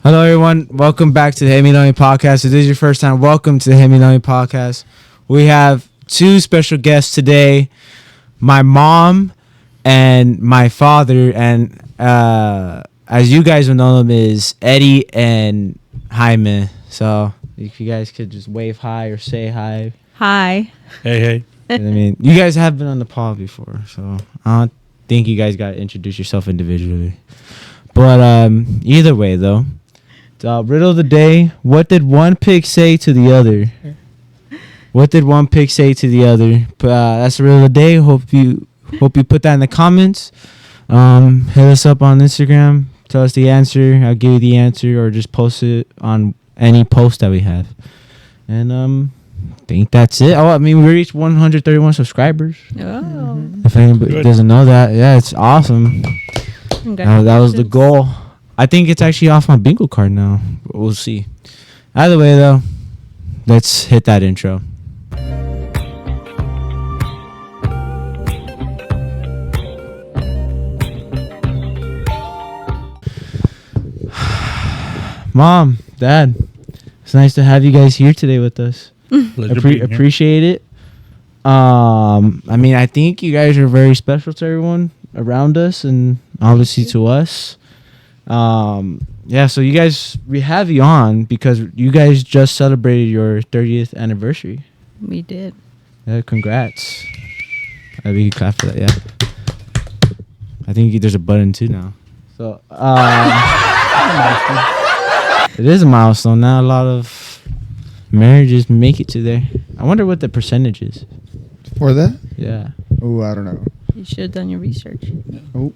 Hello, everyone. Welcome back to the Hey Milone Podcast. If this is your first time, welcome to the Hey Milone Podcast. We have two special guests today, my mom and my father. And as you guys will know them, is Eddie and Jaime. So if you guys could just wave hi or say hi. Hi. Hey. I mean, you guys have been on the pod before, so I don't think you guys got to introduce yourself individually. But either way, though. Riddle of the day. What did one pig say to the other? What did one pig say to the other? That's the riddle of the day. Hope you put that in the comments. Hit us up on Instagram. Tell us the answer. I'll give you the answer, or just post it on any post that we have. And I think that's it. Oh, I mean, we reached 131 subscribers. Oh. If anybody doesn't know that, yeah, it's awesome. That was the goal. I think it's actually off my bingo card now. We'll see. Either way, though, let's hit that intro. Mom, Dad, it's nice to have you guys here today with us. Appreciate it. I mean, I think you guys are very special to everyone around us and obviously to us. Yeah, so we have you on because you guys just celebrated your 30th anniversary. We did. Yeah, congrats. We can clap for that, yeah. I think there's a button too now. So, it is a milestone. Now a lot of marriages make it to there. I wonder what the percentage is. For that? Yeah. Oh, I don't know. You should have done your research. Oh.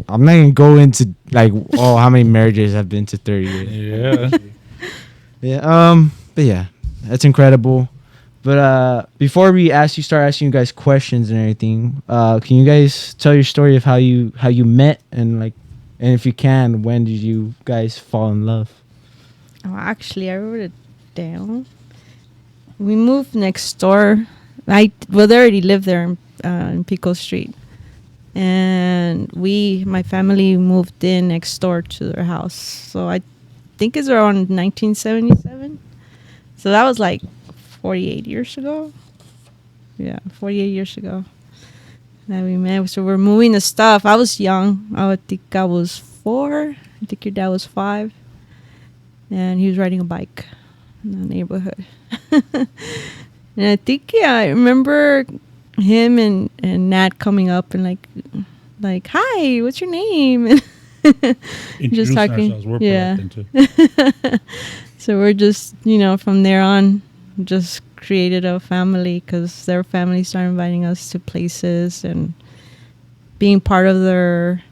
I'm not gonna go into how many marriages have been to 30 years. Yeah. Yeah. But yeah, that's incredible. But before we start asking you guys questions and everything, can you guys tell your story of how you met and if you can, when did you guys fall in love? Oh, actually, I wrote it down. We moved next door. They already lived there in Pico Street. And my family moved in next door to their house. So I think it's around 1977. So that was like 48 years ago. Yeah, 48 years ago that we met. So we're moving the stuff. I was young. I think I was 4. I think your dad was 5. And he was riding a bike in the neighborhood. And I think, I remember him and Nat coming up and like, hi, what's your name? Just talking. Yeah. So we're just, from there on, just created a family because their family started inviting us to places and being part of their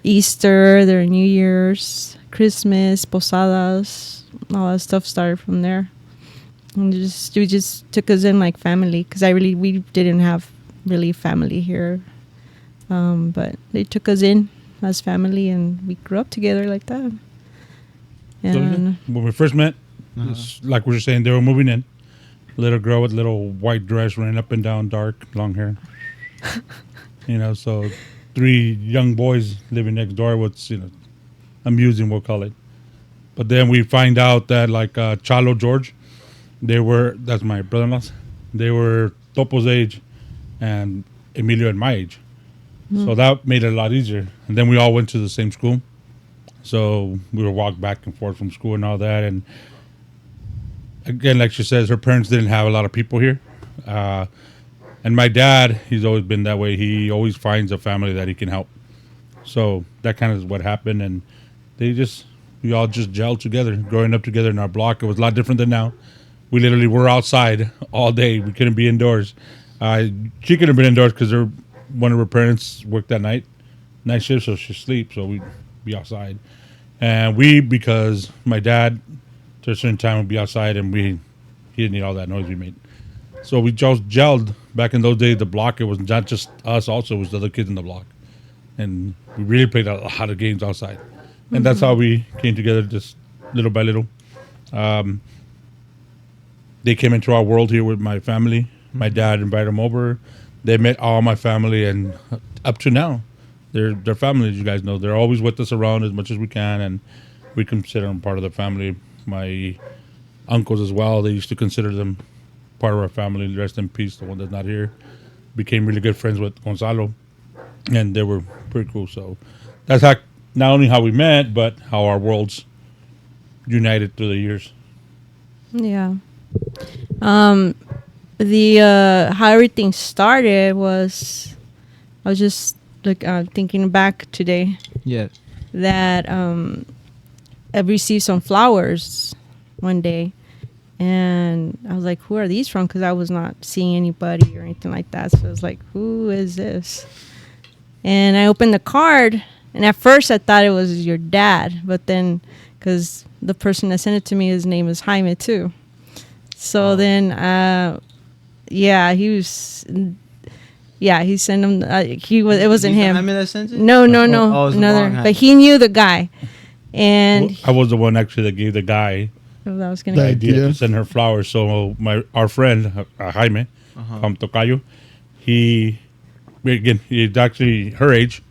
Easter, their New Year's, Christmas, posadas, all that stuff started from there. And we just took us in like family because we didn't have really family here, but they took us in as family and we grew up together like that. And So when we first met, like we were saying, they were moving in. Little girl with little white dress running up and down, dark, long hair. So 3 young boys living next door. What's amusing, we'll call it. But then we find out that Chalo George. That's my brother-in-laws. They were Topo's age and Emilio at my age. So that made it a lot easier. And then we all went to the same school. So we would walk back and forth from school and all that. And again, like she says, her parents didn't have a lot of people here. And my dad, he's always been that way. He always finds a family that he can help. So that kind of is what happened. And we all just gelled together. Growing up together in our block, it was a lot different than now. We literally were outside all day. We couldn't be indoors. She couldn't have been indoors because one of her parents worked that night shift, so she sleeps. So we'd be outside. And because my dad, to a certain time, would be outside, and he didn't need all that noise we made. So we just gelled. Back in those days, the block, it was not just us, also, it was the other kids in the block. And we really played a lot of games outside. And that's how we came together, just little by little. They came into our world here with my family. My dad invited them over. They met all my family, and up to now, they're family, as you guys know. They're always with us around as much as we can, and we consider them part of the family. My uncles as well, they used to consider them part of our family. Rest in peace, the one that's not here. Became really good friends with Gonzalo, and they were pretty cool. So that's how, not only how we met, but how our worlds united through the years. Yeah. The how everything started was, I was just like thinking back today Yeah. that I received some flowers one day, and I was like, "Who are these from?" Because I was not seeing anybody or anything like that. So I was like, "Who is this?" And I opened the card, and at first I thought it was your dad, but then because the person that sent it to me, his name is Jaime too. So then, yeah, he was. Yeah, he sent him. It wasn't him. Jaime that sent it? No, Oh, it was the wrong another. Jaime. But he knew the guy, and I was the one actually that gave the guy that was the gonna. idea idea. to send her flowers. So our friend Jaime from Tocayo, he's actually her age,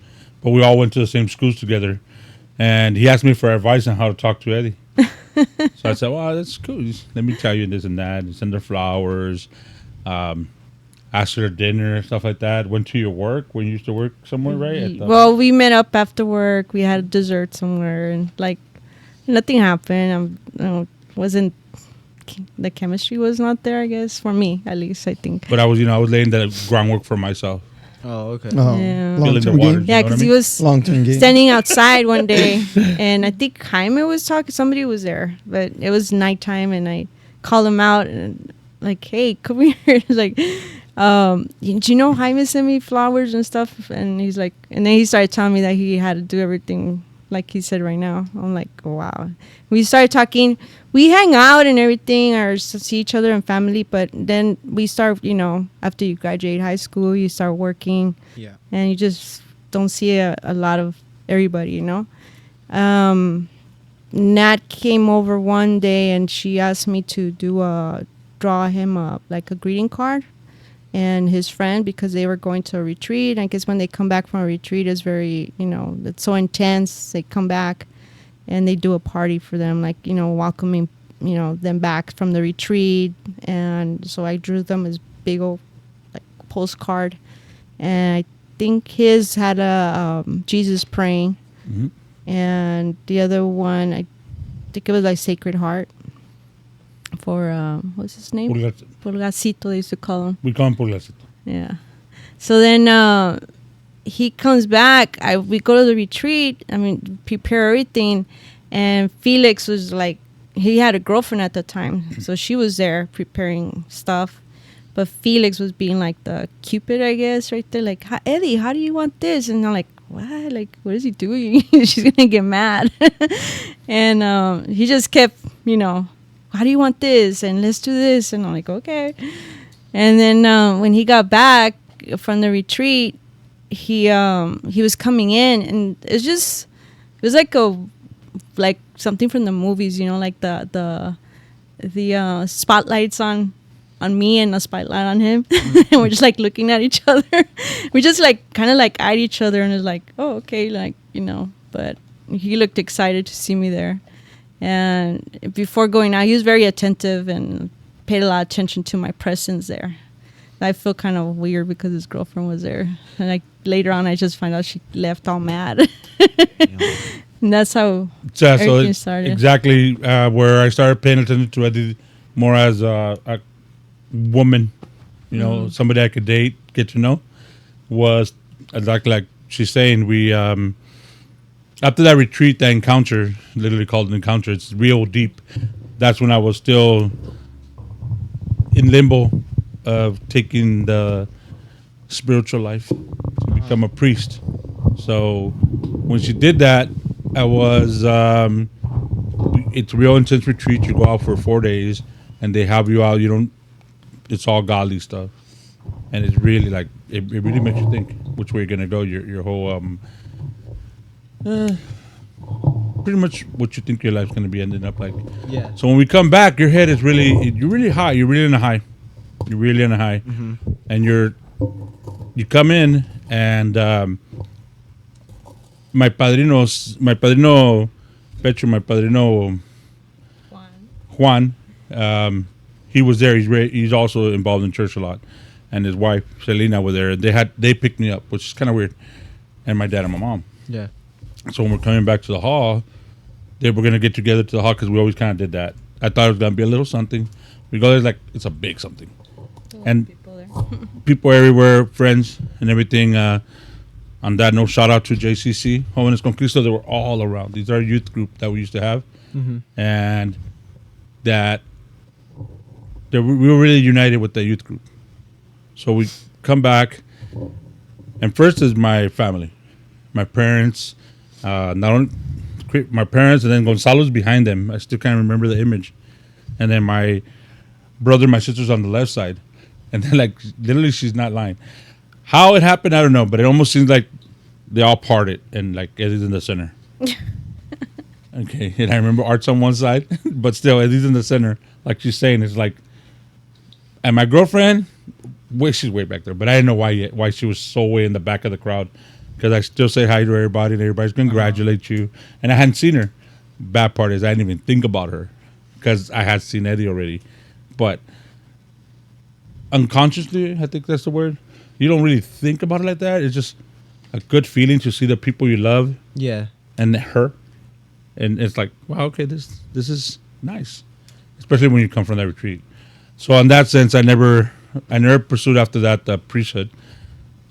but we all went to the same schools together, and he asked me for advice on how to talk to Eddie. So I said, "Well, that's cool. Just let me tell you this and that. And send her flowers, ask her to dinner, stuff like that. Went to your work when you used to work somewhere, right? At the- Well, we met up after work. We had dessert somewhere, and like nothing happened. Wasn't the chemistry was not there? I guess for me, at least, I think. But I was laying the groundwork for myself. Oh, okay. Oh, Yeah. Feeling the long-term waters. game. Yeah, know what I because mean? he was Long-term game. standing outside one day, and I think Jaime was talking. Somebody was there, but it was nighttime, and I called him out and like, "Hey, come here!" Like, do you know Jaime sent me flowers and stuff? And he's like, and then he started telling me that he had to do everything like he said right now. I'm like, wow. We started talking. We hang out and everything, or see each other and family. But then we start, after you graduate high school, you start working. Yeah. And you just don't see a lot of everybody, Nat came over one day and she asked me to draw him like a greeting card and his friend, because they were going to a retreat. I guess when they come back from a retreat, it's very, it's so intense. They come back and they do a party for them, like, welcoming, them back from the retreat. And so I drew them this big old like postcard, and I think his had a Jesus praying, Mhm. and the other one, I think it was like Sacred Heart for what's his name? Pulgacito, they used to call him. We call him Pulgacito. Yeah. So then he comes back. We go to the retreat. Prepare everything, and Felix was like, he had a girlfriend at the time, so she was there preparing stuff. But Felix was being like the Cupid, I guess, right there. Like, Eddie, how do you want this? And I'm like, what? Like, what is he doing? She's gonna get mad. And he just kept, how do you want this? And let's do this. And I'm like, okay. And then when he got back from the retreat, he was coming in, and it was like something from the movies, like the spotlights on me and a spotlight on him. And we're just like looking at each other. We just like kind of like eyed each other, and it's like, oh, okay, like, but he looked excited to see me there. And before going out, he was very attentive and paid a lot of attention to my presence there. I feel kind of weird because his girlfriend was there, and like later on I just find out she left all mad. And that's how everything started. Exactly where I started paying attention to Eddie more as a woman, somebody I could date, get to know, was exactly like she's saying. We after that retreat, that encounter, literally called an encounter, it's real deep. That's when I was still in limbo of taking the spiritual life to become a priest. So when she did that, I was it's a real intense retreat. You go out for 4 days and they have you out. It's all godly stuff, and it's really like it really makes you think which way you're gonna go. Your whole pretty much what you think your life's gonna be ending up like. Yeah. So when we come back, your head is you're really high. You're really in a high. You're really in a high, and you come in, and my padrino bet you my padrino Juan. Juan, he was there. He's also involved in church a lot, and his wife Selena were there. They picked me up, which is kind of weird, and my dad and my mom. Yeah. So when we're coming back to the hall, they were gonna get together to the hall because we always kind of did that. I thought it was gonna be a little something. We go there like it's a big something, and People there. people everywhere, friends and everything. On that note, shout out to JCC, Jóvenes con Cristo. They were all around. These are a youth group that we used to have, and that we were really united with the youth group. So we come back, and first is my family, my parents. Not only my parents, and then Gonzalo's behind them. I still can't remember the image, and then my brother, my sister's on the left side, and then like literally, she's not lying. How it happened, I don't know, but it almost seems like they all parted, and like Eddie's in the center. Okay, and I remember Art's on one side, but still Eddie's in the center. Like she's saying, it's like, and my girlfriend, she's way back there, but I didn't know why she was so way in the back of the crowd, because I still say hi to everybody, and everybody's congratulate you, and I hadn't seen her. Bad part is I didn't even think about her, because I had seen Eddie already, but unconsciously, I think that's the word. You don't really think about it like that. It's just a good feeling to see the people you love. Yeah. And her. And it's like, wow, okay, this is nice. Especially when you come from that retreat. So in that sense, I never pursued after that the priesthood.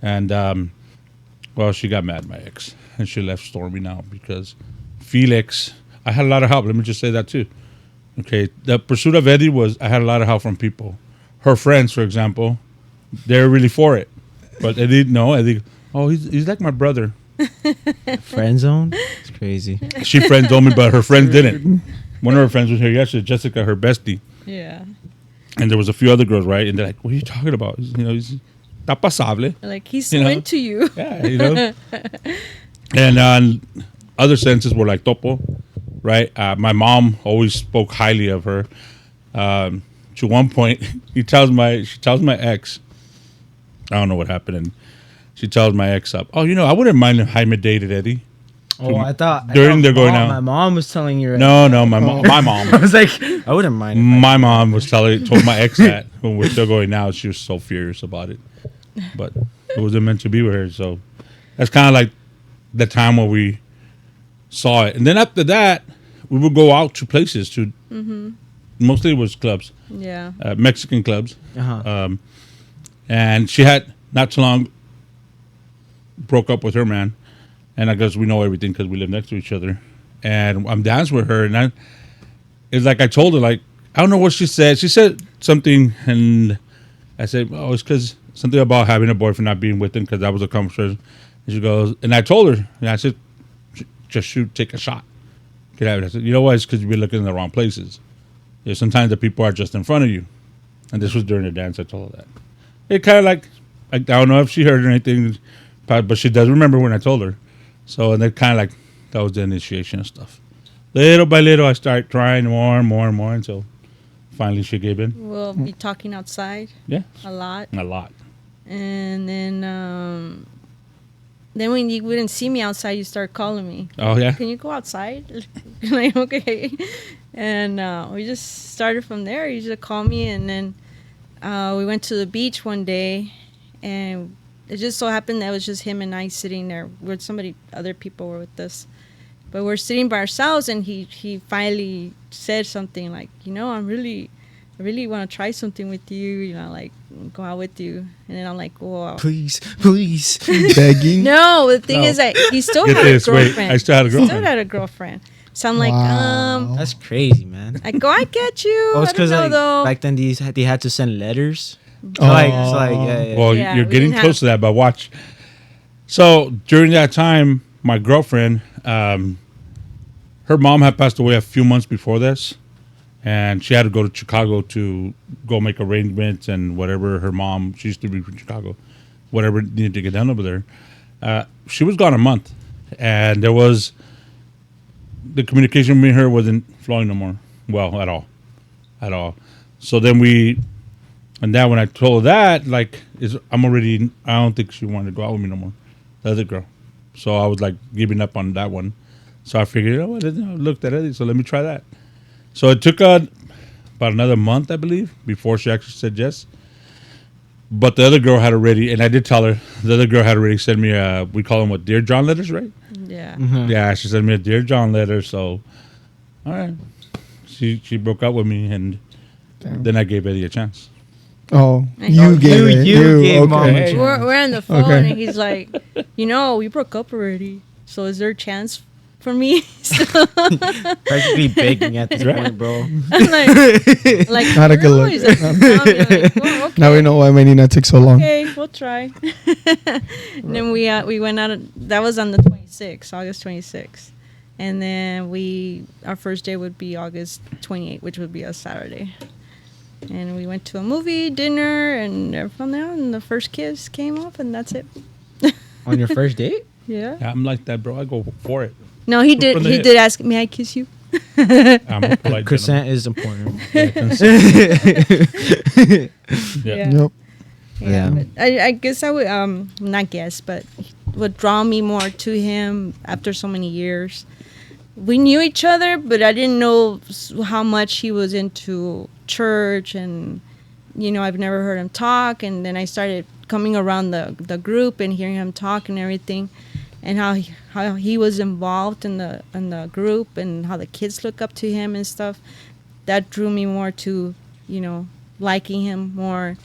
And well, she got mad, my ex. And she left Stormy now because Felix, I had a lot of help. Let me just say that too. Okay. The pursuit of Eddie I had a lot of help from people. Her friends, for example, they're really for it. But Eddie, no, Eddie, oh, he's like my brother. Friend zone? It's crazy. She friend zoned me, but her friends didn't. One of her friends was here yesterday, Jessica, her bestie. Yeah. And there was a few other girls, right? And they're like, what are you talking about? You know, he's está pasable. Like, he's so into you. Yeah, you know. And other senses were like Topo, right? My mom always spoke highly of her. To one point, she tells my ex, I don't know what happened, and she tells my ex up, oh, you know, I wouldn't mind if Jaime dated Eddie. Oh, I thought they're going out. My mom was telling you. No, my mom. I was like, I wouldn't mind. My mom was told my ex that when we're still going out. She was so furious about it, but it wasn't meant to be with her. So that's kind of like the time where we saw it, and then after that, we would go out to places to. Mostly it was clubs. Yeah. Mexican clubs. Uh-huh. And she had not too long broke up with her man, and I guess we know everything because we live next to each other. And I'm dancing with her, and it's like I told her, like, I don't know what she said. She said something, and I said, oh, it's because something about having a boyfriend, not being with him, because that was a conversation. And she goes, and I told her, and I said, just shoot, take a shot. I said, you know what? It's because you've been looking in the wrong places. Yeah, sometimes the people are just in front of you. And this was during the dance. I told her that. It kind of like, I don't know if she heard anything, but she does remember when I told her. So, and then kind of like, that was the initiation of stuff. Little by little, I started trying more and more and more until finally she gave in. We'll be talking outside. Yeah. A lot. A lot. And then when you wouldn't see me outside, you start calling me. Oh, yeah? Can you go outside? Like, okay. And we just started from there. You just call me, and then we went to the beach one day, and it just so happened that it was just him and I sitting there. Other people were with us. But we're sitting by ourselves, and he finally said something like, you know, I really want to try something with you, you know, like go out with you. And then I'm like, whoa. Please. Begging. No, the thing is that he still had a girlfriend. Wait, I still had a girlfriend. So I'm like, Wow. That's crazy, man. I go, I get you. Oh, it's I don't because know, though. back then they had to send letters. Oh. Yeah. Well, Yeah, you're we getting didn't close to that, but watch. So during that time, my girlfriend, her mom had passed away a few months before this, and she had to go to Chicago to go make arrangements and whatever. Her mom, she used to be from Chicago, whatever needed to get done over there. She was gone a month, and there was the communication with me and her wasn't flowing no more. Well, at all. So then and then when I told her that, like, I don't think she wanted to go out with me no more. The other girl. So I was like giving up on that one. So I figured, I looked at it, so let me try that. So it took about another month, I believe, before she actually said yes. But the other girl had already, and I did tell her, the other girl had already sent me we call them what, Dear John letters, right? Yeah. Mhm. Yeah, she sent me a Dear John letter. So, all right, she broke up with me, and then I gave Eddie a chance. Oh, And you gave it. you gave Mom a okay. chance. We're on the phone, Okay. and he's like, we broke up already. So is there a chance for me? Practically begging at this point, bro. I'm like Not a good "No." look. He's like, "No." You're like, "Oh, okay. Now we know why Menina took so long. Okay, we'll try. And then we went out. That was on the 26th, August 26th, and then our first day would be August 28th, which would be a Saturday. And we went to a movie, dinner, and from there, and the first kiss came off, and that's it. On your first date? Yeah. Yeah, I'm like that, bro. I go for it. No, he did. From the He hip. did ask, "May I kiss you?" I'm a polite Consent is important. gentleman. Yeah. Yeah. Yep. Yeah. But I guess I would not guess, but what draw me more to him after so many years. We knew each other, but I didn't know how much he was into church, and I've never heard him talk. And then I started coming around the group and hearing him talk and everything, and how he was involved in the group, and how the kids look up to him and stuff. That drew me more to liking him more.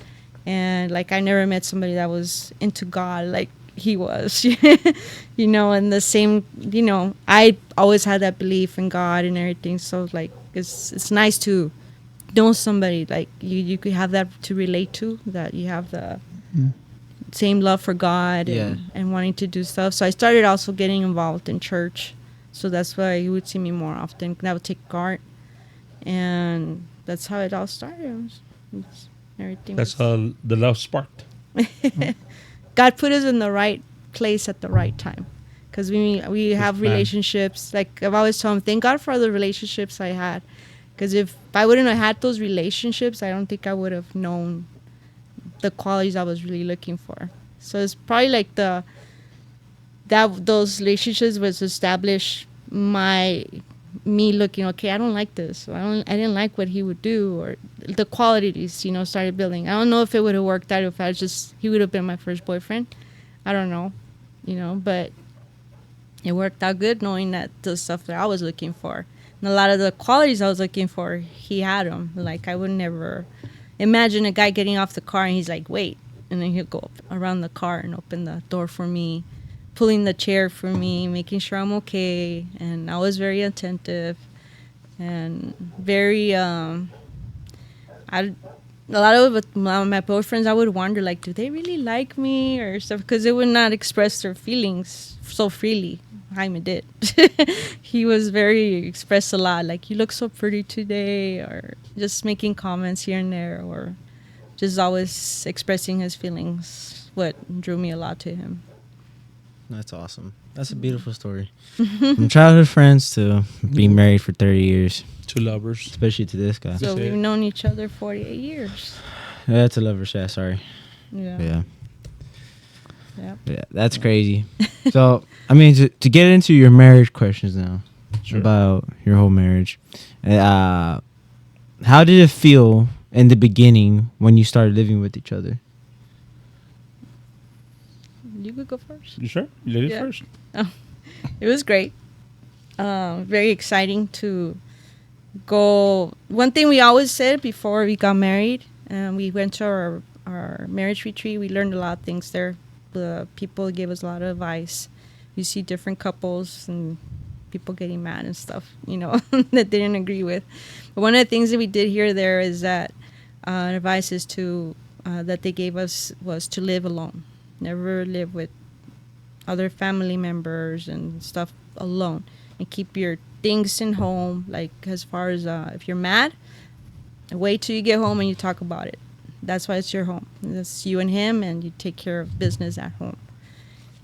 And like, I never met somebody that was into God like he was, and the same, I always had that belief in God and everything. So like, it's nice to know somebody like you could have that to relate to, that you have the same love for God and wanting to do stuff. So I started also getting involved in church. So that's why you would see me more often. I would take art, and that's how it all started. Everything. That's how the love sparked. God put us in the right place at the right time, because we have man. relationships. Like I've always told him, thank God for the relationships I had, because if I wouldn't have had those relationships, I don't think I would have known the qualities I was really looking for. So it's probably like those relationships was establish me looking, okay, I don't like this. I didn't like what he would do, or the qualities, started building. I don't know if it would have worked out if he would have been my first boyfriend. I don't know, but it worked out good, knowing that the stuff that I was looking for and a lot of the qualities I was looking for, he had them. Like, I would never imagine a guy getting off the car and he's like, wait, and then he'll go up around the car and open the door for me, pulling the chair for me, making sure I'm okay. And I was very attentive and very a lot of my boyfriends, I would wonder, like, do they really like me or stuff? Because they would not express their feelings so freely. Jaime did. He was very expressed a lot, like, you look so pretty today, or just making comments here and there, or just always expressing his feelings, what drew me a lot to him. That's awesome. That's a beautiful story. From childhood friends to being married for 30 years. Two lovers. Especially to this guy. So we've known each other 48 years. Yeah, that's a lover's chat, sorry. Yeah. Yeah, that's crazy. So, I mean, to get into your marriage questions now, Sure. about your whole marriage, how did it feel in the beginning when you started living with each other? You could go first. You sure? You did it Yeah. first. It was great. Very exciting to go. One thing we always said before we got married, we went to our marriage retreat. We learned a lot of things there. The people gave us a lot of advice. You see different couples and people getting mad and stuff, that they didn't agree with. But one of the things that we did hear there is that advice is that they gave us was to live alone. Never live with other family members and stuff alone, and keep your things in home. Like, as far as if you're mad, wait till you get home and you talk about it. That's why it's your home. It's you and him, and you take care of business at home.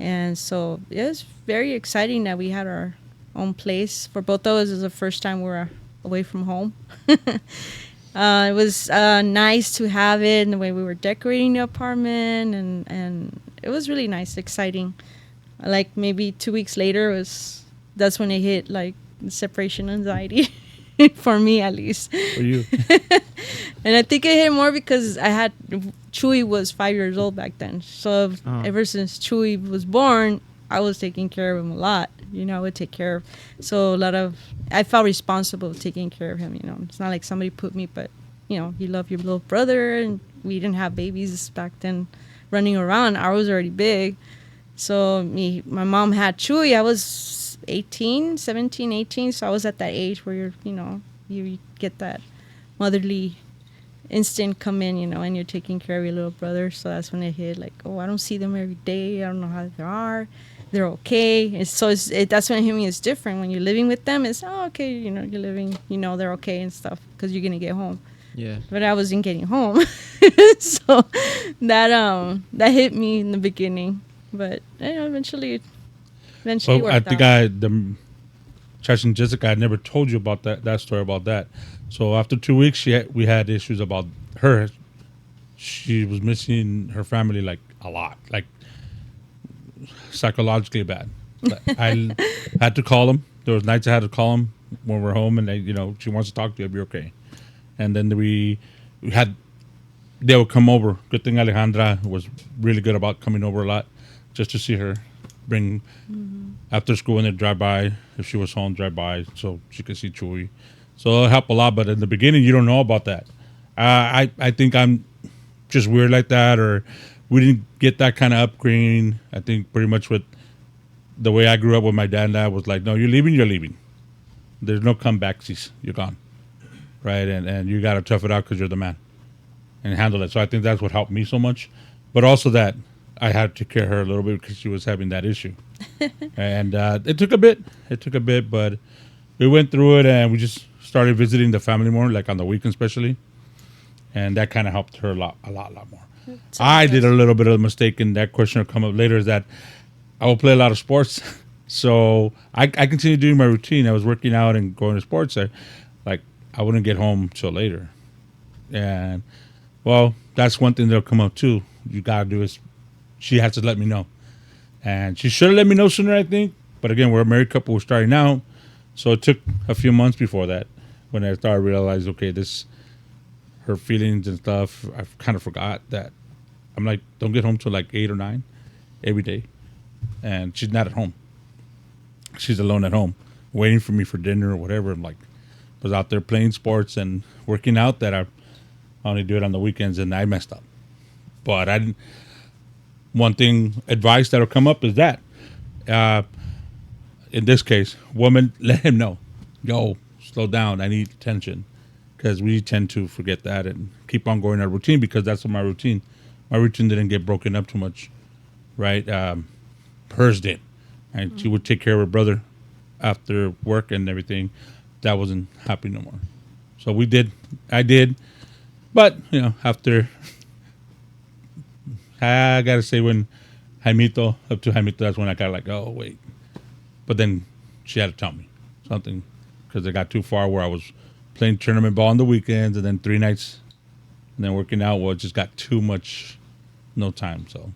And so it was very exciting that we had our own place. For both of us, it was the first time we were away from home. It was nice to have it, and the way we were decorating the apartment, and it was really nice, exciting. Like, maybe 2 weeks later, it was that's when it hit like separation anxiety for me at least. For you. And I think it hit more because Chewy was 5 years old back then. So ever since Chewy was born, I was taking care of him a lot. I would take care of. So I felt responsible taking care of him. It's not like somebody put me, but you love your little brother, and we didn't have babies back then running around. I was already big. So my mom had Chewy. I was 17, 18. So I was at that age where you get that motherly instinct come in, and you're taking care of your little brother. So that's when it hit, like, oh, I don't see them every day. I don't know how they are. They're okay. That's when it hit me. It's different when you're living with them. It's okay. You're living. They're okay and stuff because you're gonna get home. Yeah. But I wasn't getting home, so that hit me in the beginning. But eventually Well, worked I think out. Chash and Jessica, I never told you about that story about that. So after 2 weeks, we had issues about her. She was missing her family like a lot, like psychologically bad. I had to call them. There was nights I had to call them when we're home, and she wants to talk to you. I'll be okay. And then they would come over. Good thing Alejandra was really good about coming over a lot, just to see her. Bring after school when they drive by, if she was home, drive by so she could see Chewy. So it'll help a lot. But in the beginning, you don't know about that. I think I'm just weird like that, or we didn't get that kind of upbringing. I think pretty much with the way I grew up with my dad and dad was like, no, you're leaving. There's no comebacksies. You're gone. Right? And you got to tough it out because you're the man and handle it. So I think that's what helped me so much. But also that I had to care her a little bit because she was having that issue. And it took a bit, but we went through it, and we just started visiting the family more, like on the weekend especially. And that kind of helped her a lot more. I did a little bit of a mistake, and that question will come up later, is that I will play a lot of sports. So I continued doing my routine. I was working out and going to sports. I wouldn't get home till later. And, well, that's one thing that'll come up too. You got to do is she has to let me know. And she should have let me know sooner, I think. But again, we're a married couple. We're starting out. So it took a few months before that when I started to realize, okay, her feelings and stuff, I kind of forgot that. I'm like, don't get home till like 8 or 9 every day. And she's not at home. She's alone at home, waiting for me for dinner or whatever. I'm like, was out there playing sports and working out that I only do it on the weekends, and I messed up. But I didn't. One thing, advice that'll come up is that, in this case, woman, let him know. Yo, slow down. I need attention. Because we tend to forget that and keep on going our routine, because that's my routine. My routine didn't get broken up too much, right? Hers did. And she would take care of her brother after work and everything. That wasn't happening no more. So I did. But, after, I got to say, when Jaimito, that's when I got like, oh, wait. But then she had to tell me something, because it got too far where I was playing tournament ball on the weekends and then 3 nights and then working out. Well, it just got too much, no time. So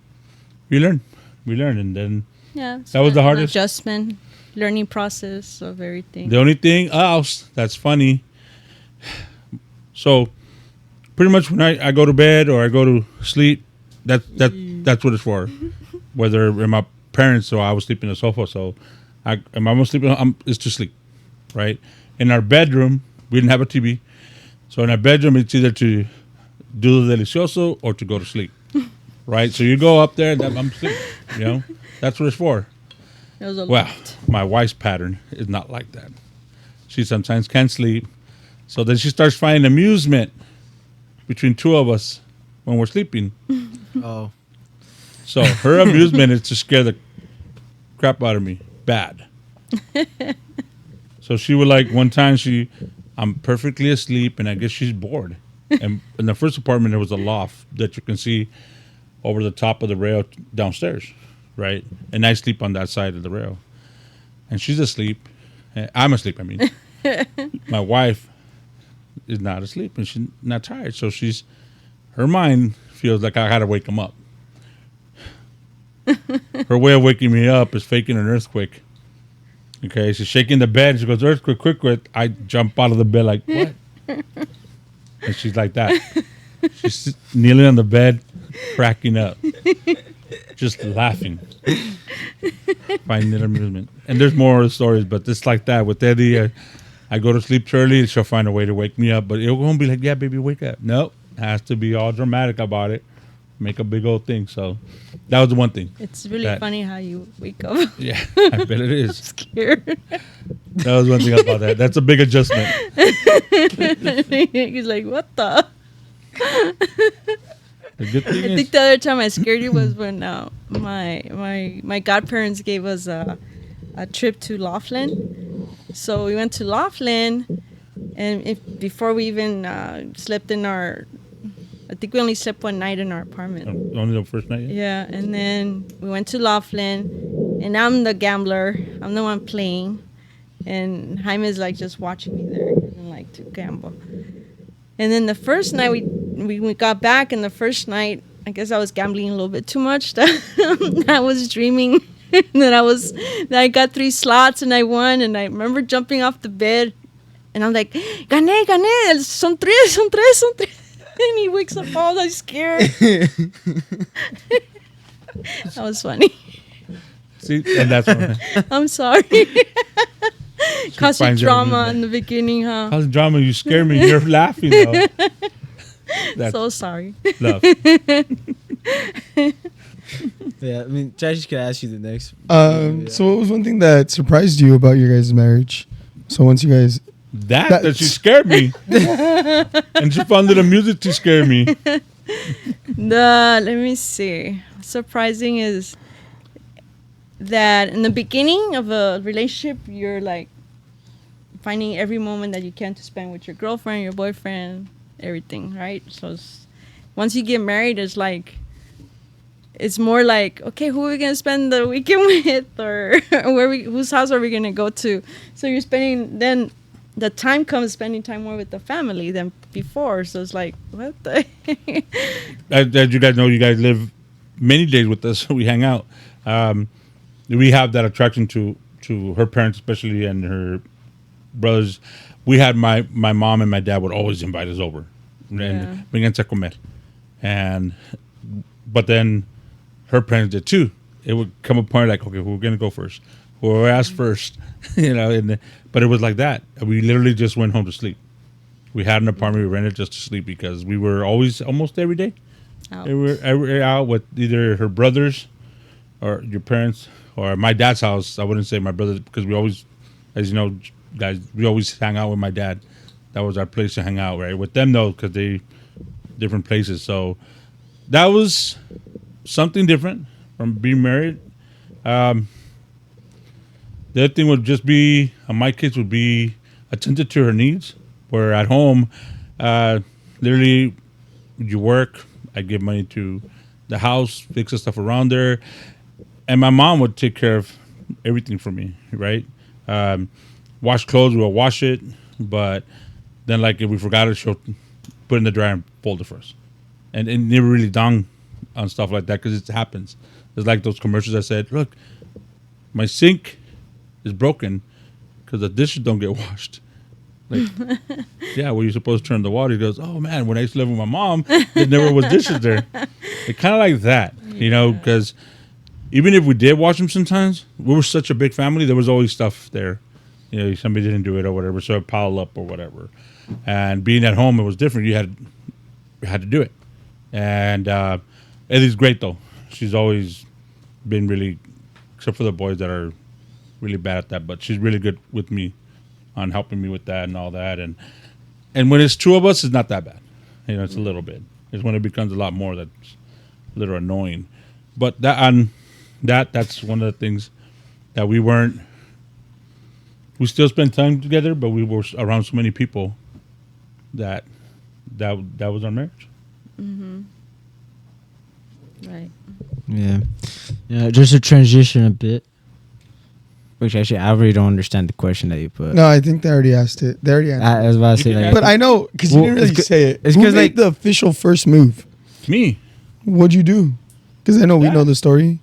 we learned, and then that was the hardest adjustment, learning process of everything. The only thing else that's funny, so pretty much when I go to bed or I go to sleep, that's what it's for. Whether my parents or I was sleeping on the sofa, so my mom was sleeping, it's to sleep, right? In our bedroom, we didn't have a TV, so in our bedroom it's either to do the delicioso or to go to sleep, right? So you go up there and I'm sleeping, that's what it's for. It was a Well, lot. my wife's pattern is not like that. She sometimes can't sleep, so then she starts finding amusement between two of us when we're sleeping. Oh. So her amusement is to scare the crap out of me, bad. So she would one time I'm perfectly asleep, and I guess she's bored. And in the first apartment, there was a loft that you can see over the top of the rail downstairs, right? And I sleep on that side of the rail. And she's asleep. I'm asleep, I mean. My wife is not asleep, and she's not tired. So her mind feels like I had to wake him up. Her way of waking me up is faking an earthquake. Okay, she's shaking the bed. She goes, earthquake, quick, quick. I jump out of the bed like, what? And she's like that. She's kneeling on the bed, cracking up, just laughing. Finding it amusement. And there's more stories, but it's like that. With Eddie, I go to sleep early. She'll find a way to wake me up. But it won't be like, yeah, baby, wake up. Nope. Has to be all dramatic about it. Make a big old thing. So that was the one thing. It's really funny how you wake up. Yeah, I bet it is. Scared. That was one thing about that. That's a big adjustment. He's like, what the? The good thing I think the other time I scared you was when my godparents gave us a trip to Laughlin. So we went to Laughlin, and before we even slept in our, I think we only slept one night in our apartment. Only the first night? Yeah, and then we went to Laughlin, and I'm the gambler. I'm the one playing, and Jaime's like just watching me there. He doesn't like to gamble. And then the first night we got back, and the first night, I guess I was gambling a little bit too much. I was dreaming that I got 3 slots and I won, and I remember jumping off the bed, and I'm like, gané, son tres. And he wakes up all like scared. That was funny. See, and that's what I'm sorry. Causing drama in the beginning, huh? Causing drama, you scare me. You're laughing though. That's so sorry. Love. Yeah, I mean, Josh could ask you the next. So what was one thing that surprised you about your guys' marriage? So once you guys... That she scared me. And she found it amusing to scare me. Let me see. Surprising is that in the beginning of a relationship, you're like finding every moment that you can to spend with your girlfriend, your boyfriend, everything, right? So once you get married, it's more like, okay, who are we gonna spend the weekend with, or whose house are we gonna go to? So you're spending then. The time comes spending time more with the family than before. So it's like, what the heck? As you guys know, you guys live many days with us. We hang out. We have that attraction to her parents, especially, and her brothers. We had my mom and my dad would always invite us over and vénganse a comer. But then her parents did too. It would come a point like, okay, we're going to go first. Whoever asked first, but it was like that. We literally just went home to sleep. We had an apartment we rented just to sleep because we were always, almost every day, we were out with either her brothers or your parents or my dad's house. I wouldn't say my brother because we always, as you know, guys, we always hang out with my dad. That was our place to hang out, right? With them though, because they different places. So that was something different from being married. The other thing would just be, my kids would be attentive to her needs. Where at home, literally, you work, I give money to the house, fix the stuff around there, and my mom would take care of everything for me, right? Wash clothes, we'll wash it, but then like if we forgot it, she'll put it in the dryer and fold it for us. And it never really dawned on stuff like that because it happens. It's like those commercials that said, look, my sink is broken because the dishes don't get washed. Like, yeah, well, you're supposed to turn the water. He goes, oh man, when I used to live with my mom, there never was dishes there. It's kind of like that, you know, because even if we did wash them sometimes, we were such a big family, there was always stuff there. You know, somebody didn't do it or whatever, so it piled up or whatever. And being at home, it was different. You had to do it. And Eddie's great, though. She's always been really, except for the boys that are really bad at that, but she's really good with me on helping me with that and all that. And when it's two of us, it's not that bad. You know, it's a little bit. It's when it becomes a lot more that's a little annoying. But that's one of the things that we still spend time together, but we were around so many people that was our marriage. Mm-hmm. Right. Yeah. Just to transition a bit. Which actually, I really don't understand the question that you put. No, I think they already asked it. They already answered I was about to say, like, but I know, because you didn't really say it. It's Who because, made like, the official first move? Me. What'd you do? Because I know we know the story.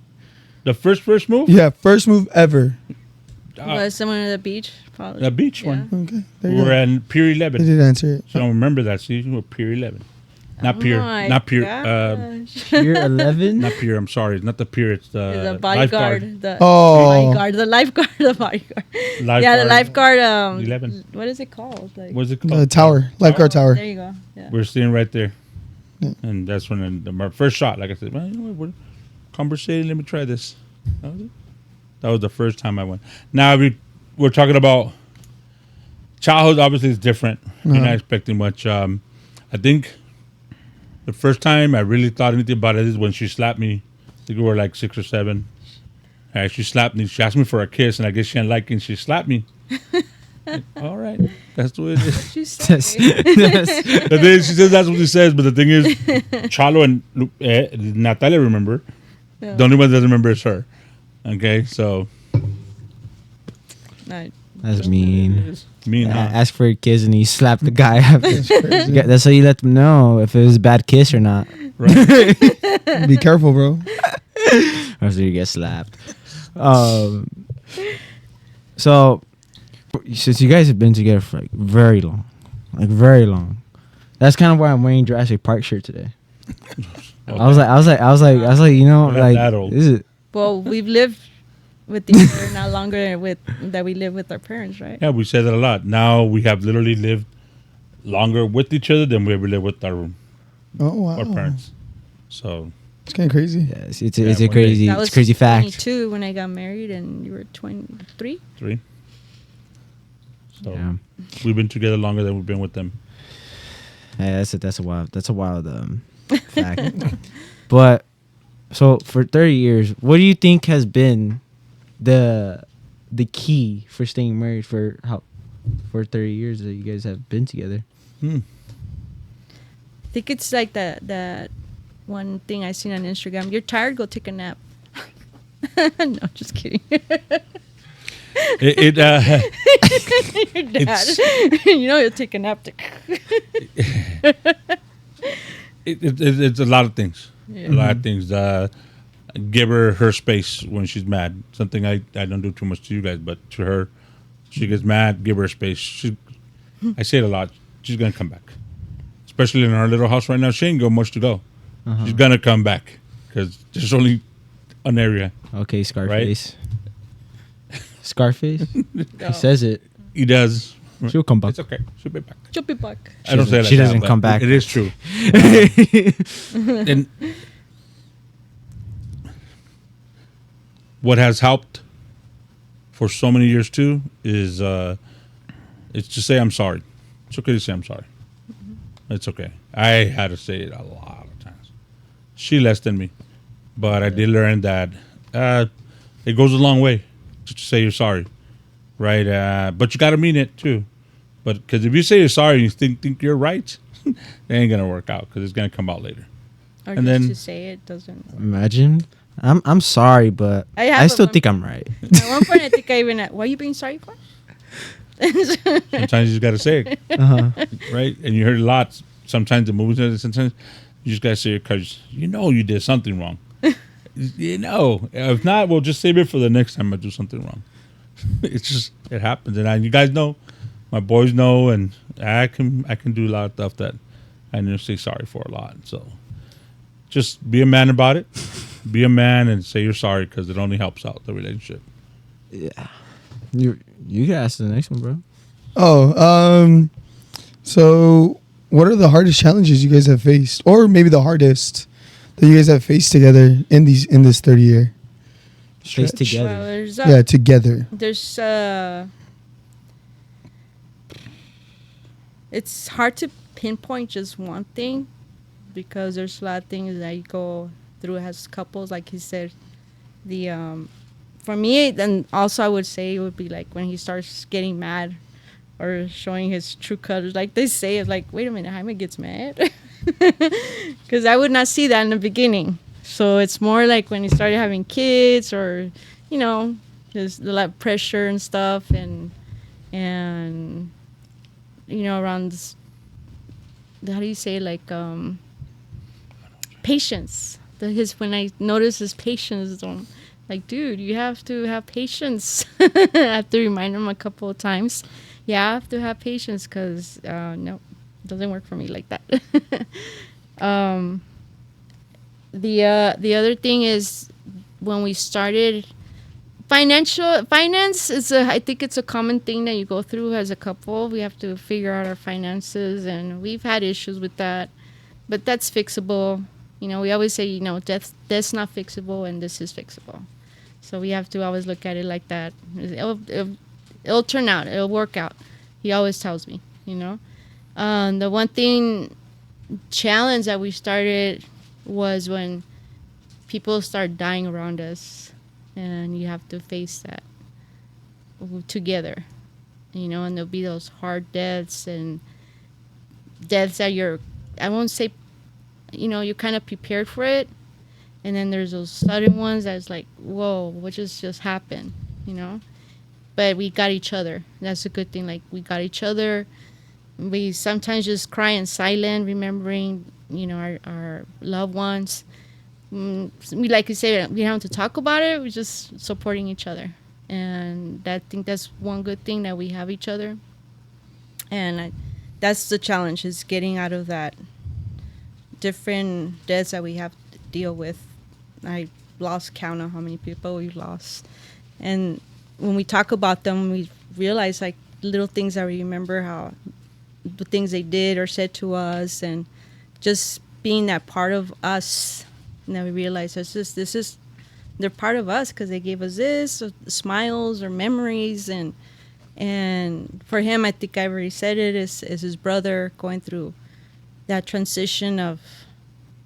The first move? Yeah, first move ever. Was someone at the beach? Probably. The beach Yeah. one. Okay. There We you were go. at Pier I 11. did answer it. So I don't remember that season. We were Pier 11. Not Oh Pier. my Not Pier. gosh. You're 11. Not Pier. I'm sorry. It's not the Pier. It's the The bodyguard. lifeguard. The Oh. bodyguard. The lifeguard. The bodyguard. Lifeguard. Yeah, the lifeguard. 11. What is it called? Like, What's it The called? tower. Lifeguard tower. there you go. Yeah. We're sitting right there. Yeah. And that's when my first shot, like I said, well, you know what, we're conversating. Let me try this. That was it. That was the first time I went. Now we're talking about childhood. Obviously, is different. You're not expecting much. I think the first time I really thought anything about it is when she slapped me. I think we were like 6 or 7. She slapped me. She asked me for a kiss, and I guess she didn't like it, and she slapped me. Like, all right, that's the way it is. She's sorry. The thing, she says that's what she says, but the thing is, Chalo and Natalia remember. Yeah. The only one that doesn't remember is her. Okay, so No, That's mean. mean, huh? Ask for a kiss and he slapped the guy after. That's crazy. Yeah, that's how you let them know if it was a bad kiss or not. Right? Be careful, bro. Or so you get slapped. So since you guys have been together for like very long, that's kind of why I'm wearing Jurassic Park shirt today. I was like, you know, We're not like, that old. is it? well, we've lived with each other not longer with that we live with our parents, right? Yeah, we say that a lot. Now we have literally lived longer with each other than we ever lived with our Oh wow. parents. So It's kind of crazy. Yes, it's Yeah, a one day. crazy, That it's a crazy fact. 22 when I got married, and you were 23. 3. So Yeah. we've been together longer than we've been with them. Yeah, that's a wild fact. But so for 30 years, what do you think has been the key for staying married for 30 years that you guys have been together? Hmm. I think it's like that one thing I seen on Instagram. You're tired? Go take a nap. No, just kidding. It Your dad. You know, you'll take a nap. it's a lot of things. Yeah. A lot of things. Give her space when she's mad. Something I don't do too much to you guys, but to her, she gets mad. Give her space. I say it a lot. She's gonna come back, especially in our little house right now. She ain't got much to go. She's gonna come back because there's only an area. Okay, Scarface. Scarface? No. He says it. He does. She'll come back. It's okay. She'll be back. She'll be back. I don't say it like She that, doesn't but come back. It is true. And what has helped for so many years too is it's to say I'm sorry. It's okay to say I'm sorry. It's okay. I had to say it a lot of times. She less than me, but I did learn that it goes a long way just to say you're sorry, right? But you got to mean it too. But because if you say you're sorry and you think you're right, it ain't gonna work out because it's gonna come out later. Or And just then- to say it doesn't. Imagine. I'm sorry, but I have I a still one- think I'm right. At one point, I think I even. What are you being sorry for? Sometimes you just got to say it, right? And you heard a lot. Sometimes the movies, sometimes you just got to say it because you know you did something wrong. You know, if not, we'll just save it for the next time I do something wrong. It's just it happens, and you guys know, my boys know, and I can do a lot of stuff that I need to say sorry for a lot. So just be a man about it. Be a man and say you're sorry because it only helps out the relationship. Yeah. You can ask the next one, bro. Oh, so what are the hardest challenges you guys have faced, or maybe the hardest that you guys have faced together in this 30-year Face stretch? together. Well, there's Yeah, together. there's it's hard to pinpoint just one thing because there's a lot of things that you go through as couples. Like he said, the for me, then also I would say it would be like when he starts getting mad or showing his true colors. Like they say, it's like, wait a minute, Jaime gets mad, because I would not see that in the beginning. So it's more like when he started having kids, or you know, there's a lot of pressure and stuff, and you know, around this, how do you say, like patience. When I notice his patience Like, dude, you have to have patience. I have to remind him a couple of times. Yeah, I have to have patience because, no, it doesn't work for me like that. um, the other thing is when we started finance is I think it's a common thing that you go through as a couple. We have to figure out our finances, and we've had issues with that, but that's fixable. You know, we always say, you know, that's not fixable and this is fixable. So we have to always look at it like that. It'll turn out. It'll work out. He always tells me, you know. The one thing challenge that we started was when people start dying around us, and you have to face that together, you know. And there'll be those hard deaths and deaths that I won't say, you know, you're kind of prepared for it, and then there's those sudden ones that's like, whoa, what just happened, you know. But we got each other. That's a good thing. Like, we got each other. We sometimes just cry in silence, remembering, you know, our loved ones. We, like you say, we don't have to talk about it. We're just supporting each other, and I think that's one good thing, that we have each other. And that's the challenge, is getting out of that different deaths that we have to deal with. I lost count of how many people we've lost, and when we talk about them, we realize, like, little things that we remember, how the things they did or said to us, and just being that part of us. And then we realize this is they're part of us because they gave us this, or smiles or memories. And for him, I think I already said it, is his brother going through that transition of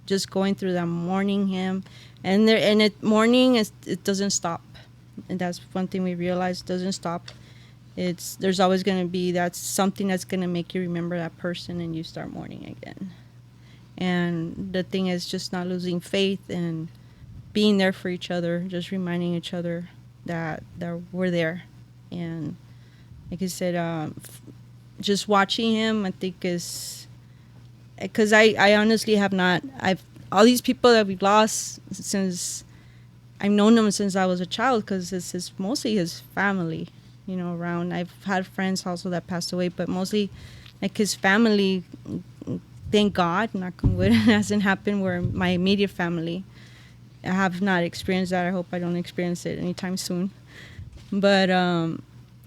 just going through that, mourning him, and mourning it doesn't stop. And that's one thing we realized, doesn't stop. There's always going to be that something that's going to make you remember that person, and you start mourning again. And the thing is just not losing faith and being there for each other, just reminding each other that we're there. And like I said, just watching him, I think, is because I honestly have not. All these people that we've lost, since I've known them since I was a child, because it's mostly his family, you know, around. I've had friends also that passed away, but mostly like his family. Thank God, knock on wood, it hasn't happened where my immediate family. I have not experienced that. I hope I don't experience it anytime soon. But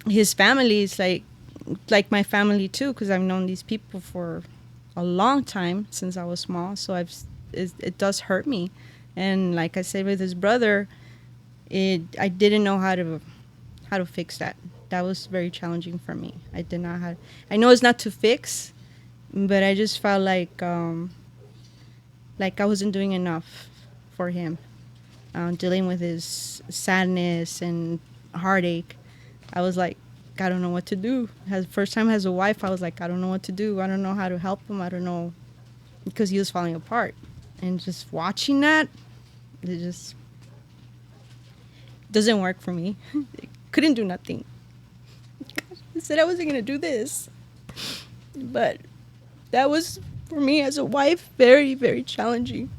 his family is like my family too, because I've known these people for a long time, since I was small. So it does hurt me. And like I said with his brother, I didn't know how to fix that. That was very challenging for me. I did not have. I know it's not to fix. But I just felt like I wasn't doing enough for him, dealing with his sadness and heartache. I was like, I don't know what to do. First time as a wife, I was like, I don't know what to do. I don't know how to help him. I don't know, because he was falling apart. And just watching that, it just doesn't work for me. Couldn't do nothing. I said I wasn't going to do this. But that was, for me as a wife, very, very challenging.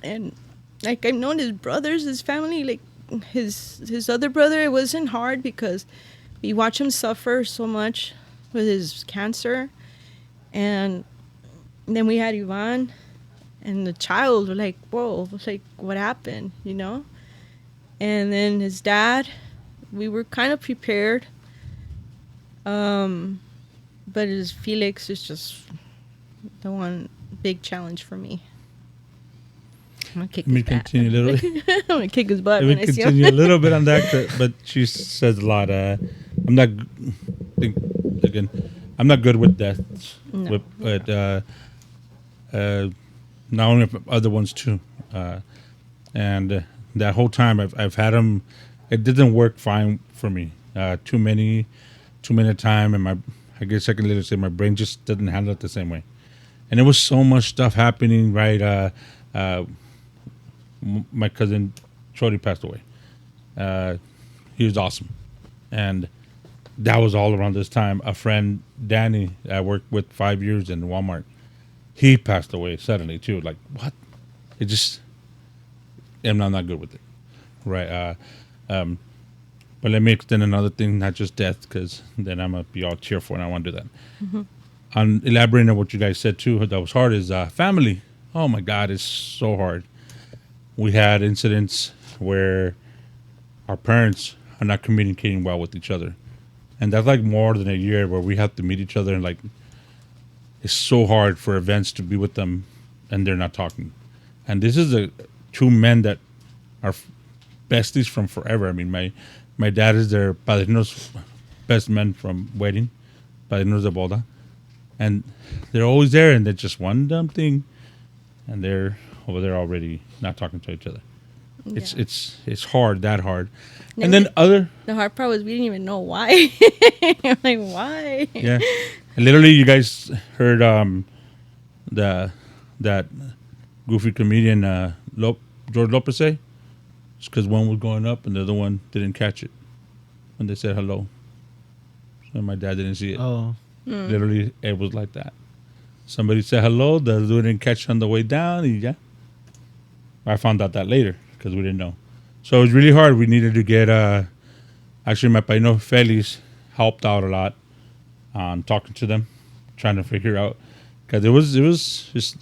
And like, I've known his brothers, his family, like his other brother, it wasn't hard because we watch him suffer so much with his cancer. And then we had Ivan and the child. We're like, whoa, like, what happened, you know? And then his dad, we were kind of prepared. But his Felix is just the one big challenge for me. I'm gonna kick his butt. Continue a little bit. I'm gonna kick his butt Let when me I see him. continue a little bit on that, but she says a lot. I'm not I'm not good with deaths. No. But not only other ones too. And that whole time I've had them. It didn't work fine for me. Too many time, and I guess I can literally say my brain just didn't handle it the same way. And there was so much stuff happening, right? My cousin Chody passed away. He was awesome. And that was all around this time. A friend, Danny, I worked with 5 years in Walmart, he passed away suddenly too. Like, what? It just, I'm not good with it. right? But let me extend another thing, not just death, because then I'm gonna be all cheerful and I want to do that. On elaborating on what you guys said too, that was hard is family. Oh my God, it's so hard. We had incidents where our parents are not communicating well with each other, and that's like more than a year where we have to meet each other and like it's so hard for events to be with them and they're not talking. And this is two men that are besties from forever. I mean, my dad is their padrino's best man from wedding, padrinos de boda, and they're always there. And they're just one dumb thing, and they're over there already not talking to each other. Yeah. It's hard, that hard. No, And then the hard part was we didn't even know why. I'm like, why? yeah, and literally you guys heard that goofy comedian George Lopez say it's because one was going up and the other one didn't catch it when they said hello. So my dad didn't see it. Oh, Literally, it was like that. Somebody said hello, the other didn't catch on the way down. And yeah, I found out that later because we didn't know. So it was really hard. We needed to get actually my paino Felix helped out a lot on talking to them, trying to figure out because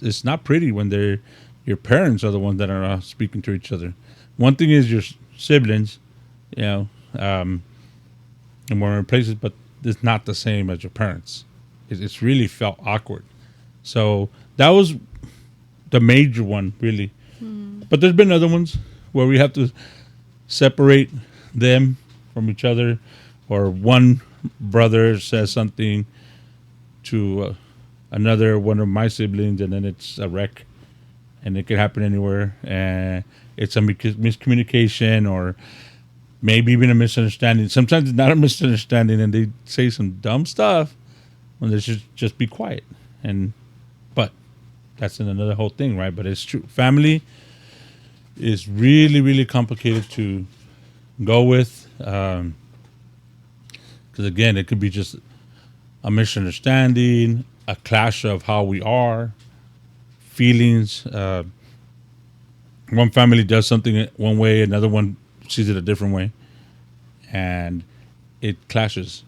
it's not pretty when they're your parents are the ones that are speaking to each other. One thing is your siblings, you know, in more places, but it's not the same as your parents. It's really felt awkward. So that was the major one, really. But there's been other ones where we have to separate them from each other, or one brother says something to another one of my siblings, and then it's a wreck, and it could happen anywhere, and it's a miscommunication or maybe even a misunderstanding. Sometimes it's not a misunderstanding, and they say some dumb stuff when they should just be quiet. But that's another whole thing, right? But it's true. Family is really, really complicated to go with. Because again, it could be just a misunderstanding, a clash of how we are, feelings. One family does something one way, another one sees it a different way, and it clashes.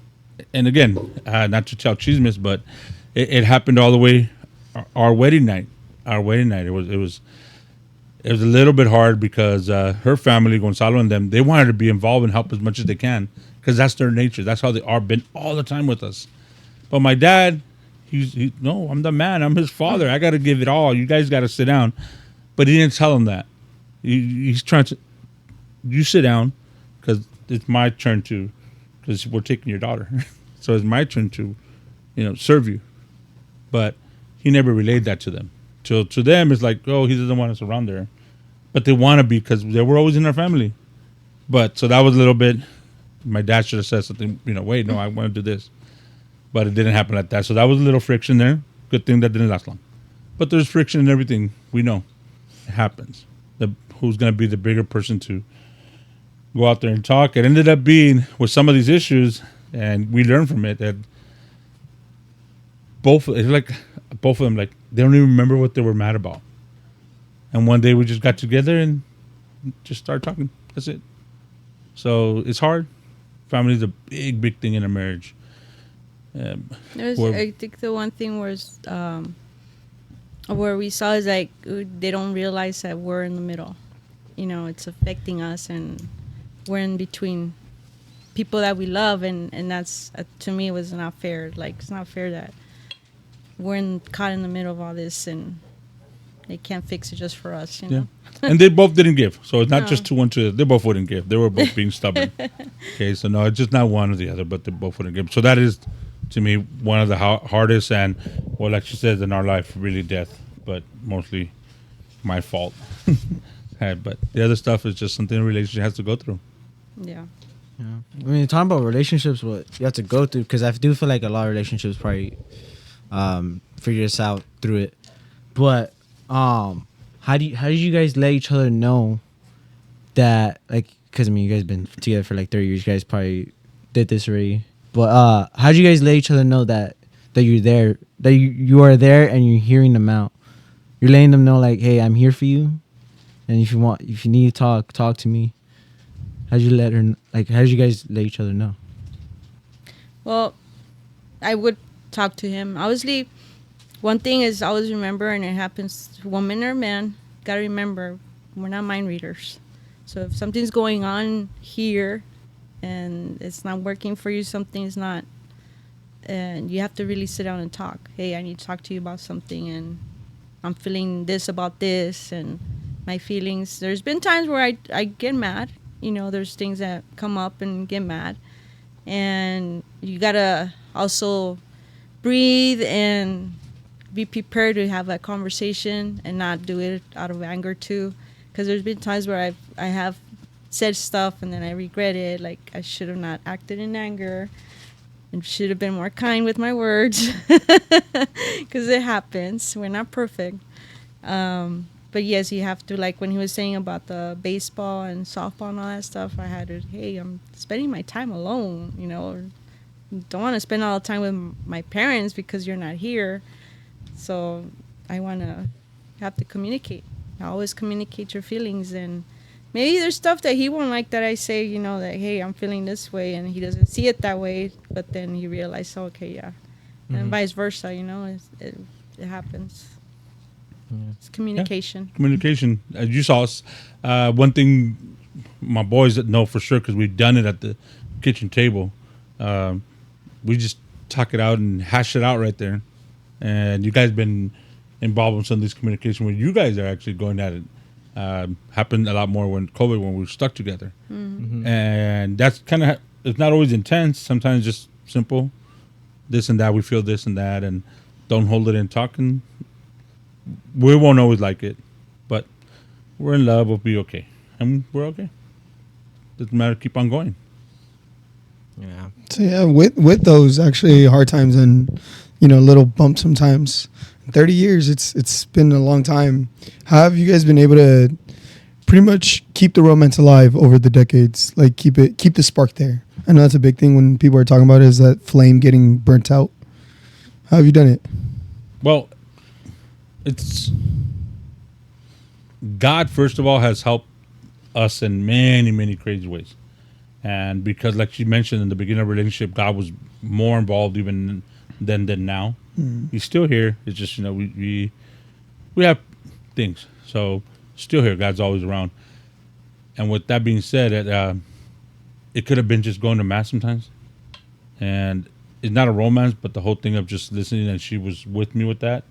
And again, not to tell chismes, but it happened all the way. Our wedding night. It was a little bit hard because her family, Gonzalo and them, they wanted to be involved and help as much as they can because that's their nature. That's how they are, been all the time with us. But my dad, no, I'm the man. I'm his father. I got to give it all. You guys got to sit down. But he didn't tell him that. He's trying to, you sit down because it's my turn because we're taking your daughter. So it's my turn to, serve you. But he never relayed that to them. To them, it's like, oh, he doesn't want us around there. But they want to be because they were always in our family. But so that was a little bit, my dad should have said something, wait, no, I want to do this. But it didn't happen like that. So that was a little friction there. Good thing that didn't last long. But there's friction in everything. We know. It happens. Who's going to be the bigger person to go out there and talk. It ended up being with some of these issues, and we learned from it that both of them, they don't even remember what they were mad about. And one day we just got together and just started talking. That's it. So it's hard. Family is a big, big thing in a marriage. I think the one thing was where we saw is like they don't realize that we're in the middle. It's affecting us, and we're in between people that we love, and that's to me it was not fair. Like, it's not fair that we're caught in the middle of all this, and they can't fix it just for us. Yeah. And they both didn't give, so it's not just 2-1-2. They both wouldn't give. They were both being stubborn. Okay, so no, it's just not one or the other, but they both wouldn't give. So that is, to me, one of the hardest and, well, like she says, in our life, really death, but mostly my fault. But the other stuff is just something a relationship has to go through. Yeah. Yeah. I mean, talking about relationships, what you have to go through, because I do feel like a lot of relationships probably figure this out through it. But how did you guys let each other know that, like, because I mean, you guys been together for like 30 years, you guys probably did this already. But how did you guys let each other know that you're there, that you are there, and you're hearing them out? You're letting them know, like, hey, I'm here for you, and if you need to talk to me. How'd you let her? Like, how did you guys let each other know? Well, I would talk to him. Obviously, one thing is always remember, and it happens to woman or man, got to remember, we're not mind readers. So if something's going on here and it's not working for you, something's not, and you have to really sit down and talk. Hey, I need to talk to you about something, and I'm feeling this about this, and my feelings. There's been times where I get mad. There's things that come up and get mad. And you got to also breathe and be prepared to have that conversation and not do it out of anger too. Because there's been times where I have said stuff and then I regret it. Like, I should have not acted in anger and should have been more kind with my words. Because it happens. We're not perfect. But yes, you have to, like when he was saying about the baseball and softball and all that stuff, I had to, hey, I'm spending my time alone, don't want to spend all the time with my parents because you're not here. So I want to have to communicate. Always communicate your feelings. And maybe there's stuff that he won't like that I say, that, hey, I'm feeling this way, and he doesn't see it that way. But then he realized, oh, okay, yeah. Mm-hmm. And vice versa, it happens. It's communication. Yeah. Communication. As you saw us, one thing my boys know for sure, because we've done it at the kitchen table, we just talk it out and hash it out right there. And you guys been involved in some of this communication where you guys are actually going at it. Happened a lot more when COVID, when we were stuck together. Mm-hmm. And that's kind of, it's not always intense. Sometimes just simple, this and that, we feel this and that, and don't hold it in talking. We won't always like it, but we're in love. We'll be okay, and we're okay. Doesn't matter. Keep on going. Yeah. So yeah, with those actually hard times and little bumps sometimes. 30 years, it's been a long time. How have you guys been able to pretty much keep the romance alive over the decades? Like keep the spark there. I know that's a big thing when people are talking about it, is that flame getting burnt out. How have you done it? Well, it's God, first of all, has helped us in many, many crazy ways. And because, like she mentioned in the beginning of the relationship, God was more involved even than now. Mm. He's still here. It's just, we have things. So still here. God's always around. And with that being said, it could have been just going to mass sometimes. And it's not a romance, but the whole thing of just listening, and she was with me with that,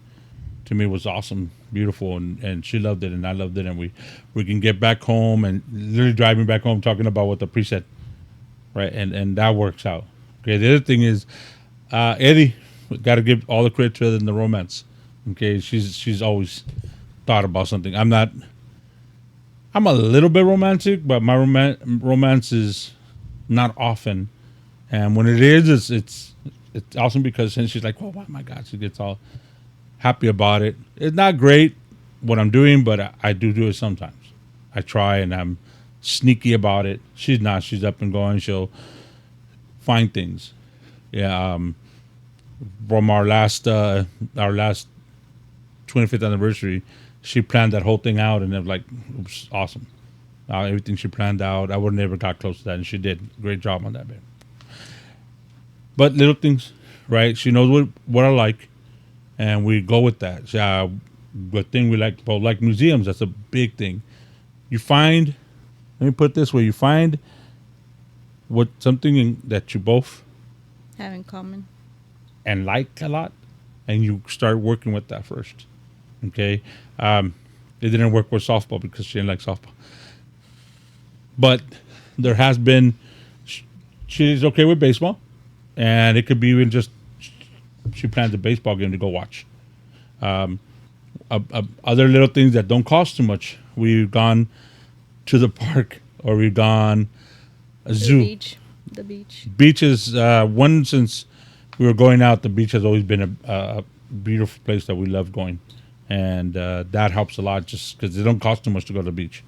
to me was awesome, beautiful, and she loved it, and I loved it, and we can get back home and literally driving back home talking about what the priest said, right, and that works out. Okay, the other thing is, Eddie, got to give all the credit to her in the romance. Okay, she's always thought about something. I'm a little bit romantic, but my romance is not often, and when it is, it's awesome because then she's like, oh my God, she gets all happy about it. It's not great what I'm doing, but I do it sometimes. I try, and I'm sneaky about it. She's not. She's up and going. She'll find things. Yeah. From our last 25th anniversary, she planned that whole thing out, and it was awesome. Everything she planned out, I would never got close to that, and she did. Great job on that, babe. But little things, right? She knows what I like. And we go with that. The thing we like museums. That's a big thing. You find, let me put it this way: you find something that you both have in common and like a lot, and you start working with that first. Okay, it didn't work with softball because she didn't like softball. But there has been, she's okay with baseball, and it could be even just. She plans a baseball game to go watch. Other little things that don't cost too much. We've gone to the park, or we've gone a zoo. The beach. Beach is one, since we were going out. The beach has always been a beautiful place that we love going, and that helps a lot. Just because it don't cost too much to go to the beach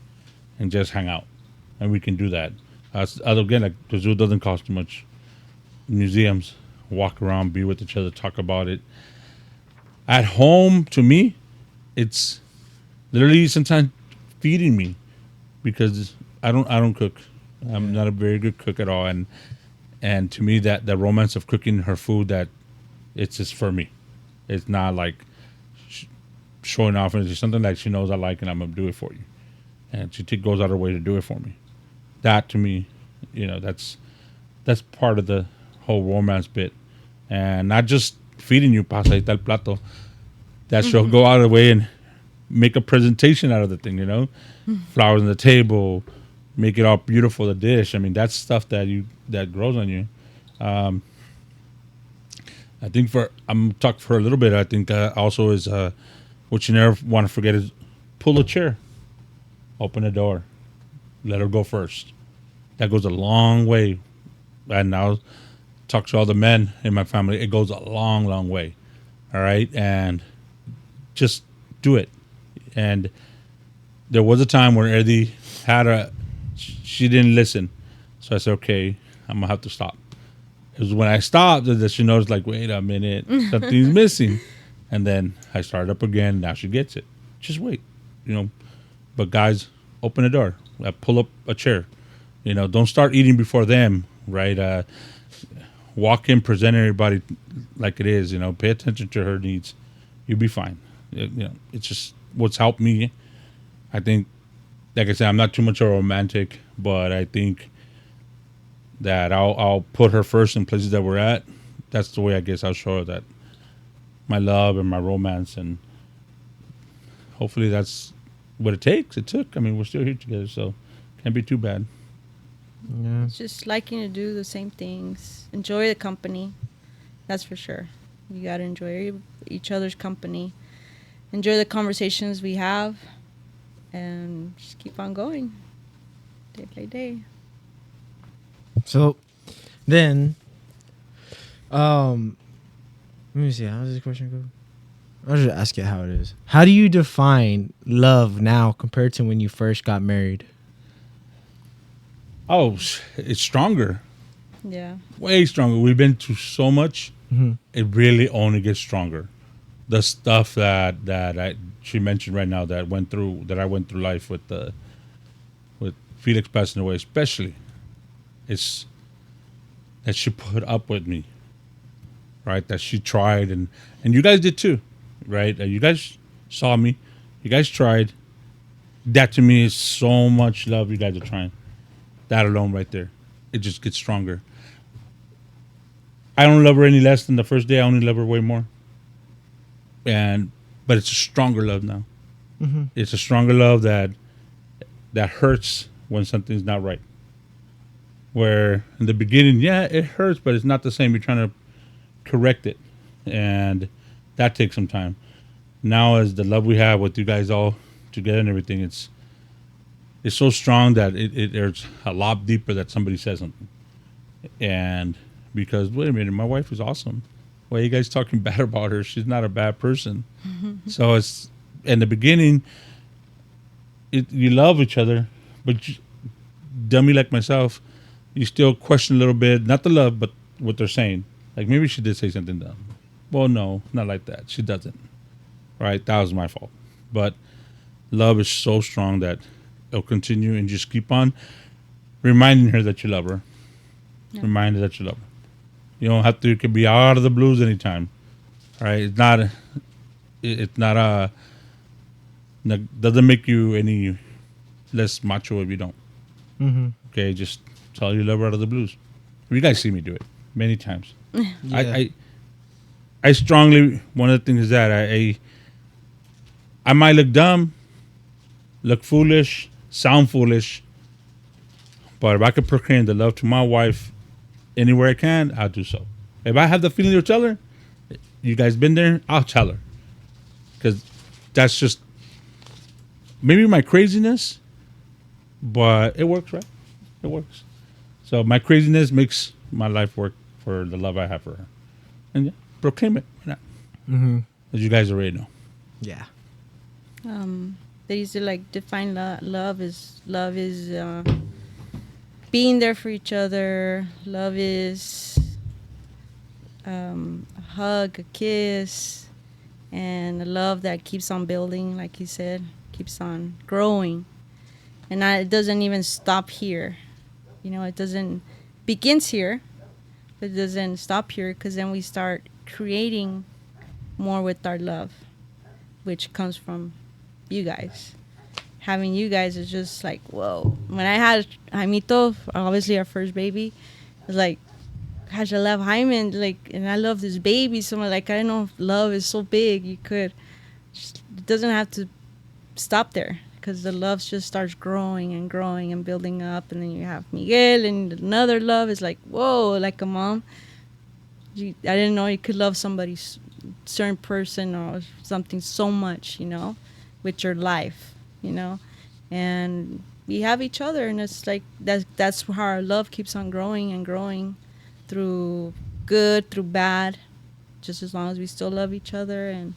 and just hang out, and we can do that. Again, like the zoo doesn't cost too much. Museums. Walk around, be with each other, talk about it. At home, to me, it's literally sometimes feeding me, because I don't cook. I'm not a very good cook at all, and to me that the romance of cooking her food, that it's just for me. It's not like showing off. It's just something that she knows I like, and I'm gonna do it for you. And she goes out her way to do it for me. That to me, that's part of the whole romance bit, and not just feeding you pasa y tal plato. That she'll go out of the way and make a presentation out of the thing. Flowers on the table, make it all beautiful. The dish. I mean, that's stuff that grows on you. I think I'm talking for a little bit. I think also is what you never want to forget is pull a chair, open a door, let her go first. That goes a long way. And now talk to all the men in my family. It goes a long, long way. All right, and just do it. And there was a time where Eddie she didn't listen, so I said, okay, I'm gonna have to stop. It was when I stopped that she noticed, like, wait a minute, something's missing. And then I started up again. Now she gets it. Just wait, But guys, open the door. Pull up a chair. Don't start eating before them, right? Walk in, present everybody like it is. Pay attention to her needs. You'll be fine. It's just what's helped me. I think, like I said, I'm not too much of a romantic, but I think that I'll put her first in places that we're at. That's the way I guess I'll show her that my love and my romance, and hopefully that's what it takes. It took. I mean, we're still here together, so can't be too bad. Yeah. It's just liking to do the same things. Enjoy the company. That's for sure. You got to enjoy each other's company. Enjoy the conversations we have. And just keep on going. Day by day. So then, let me see. How does this question go? I'll just ask it how it is. How do you define love now compared to when you first got married? Oh, it's stronger. Yeah. Way stronger. We've been through so much. Mm-hmm. It really only gets stronger. The stuff that she mentioned right now that I went through life with Felix passing away, especially, it's that she put up with me, right? That she tried, and you guys did too, right? You guys saw me, you guys tried. That to me is so much love you guys are trying. That alone right there, it just gets stronger. I don't love her any less than the first day. I only love her way more. But it's a stronger love now. Mm-hmm. It's a stronger love that hurts when something's not right. Where in the beginning, yeah, it hurts, but it's not the same. You're trying to correct it, and that takes some time. Now, as the love we have with you guys all together and everything, it's so strong that it's a lot deeper that somebody says something. And because, wait a minute, my wife is awesome. Why are you guys talking bad about her? She's not a bad person. So it's, in the beginning, you love each other, but dummy like myself, you still question a little bit, not the love, but what they're saying. Like, maybe she did say something dumb. Well, no, not like that. She doesn't. Right? That was my fault. But love is so strong that it'll continue, and just keep on reminding her that you love her. Yeah. Remind her that you love her. You don't have to. It can be out of the blues anytime. All right? It's not a. Doesn't make you any less macho if you don't. Mm-hmm. Okay, just tell you love her out of the blues. You guys see me do it many times. Yeah. I strongly, one of the things is that I might look dumb, look foolish, sound foolish, but if I could proclaim the love to my wife anywhere I can, I'll do so. If I have the feeling to tell her, you guys been there, I'll tell her. Because that's just maybe my craziness, but it works, right? It works. So my craziness makes my life work for the love I have for her. And yeah, proclaim it. Why not? Mm-hmm. As you guys already know. Yeah. They used to like define love is being there for each other. Love is a hug, a kiss, and a love that keeps on building, like you said, keeps on growing. And it doesn't even stop here. It doesn't begins here, but it doesn't stop here, because then we start creating more with our love, which comes from you guys. Having you guys is just like, whoa. When I had Jaimito, obviously our first baby, it was like, gosh, I love Jaime, and I love this baby so much. Like, I don't know if love is so big. It doesn't have to stop there, because the love just starts growing and growing and building up. And then you have Miguel, and another love is like, whoa, like a mom. I didn't know you could love somebody, certain person or something so much, with your life. And we have each other, and it's like that's how our love keeps on growing and growing, through good, through bad, just as long as we still love each other. And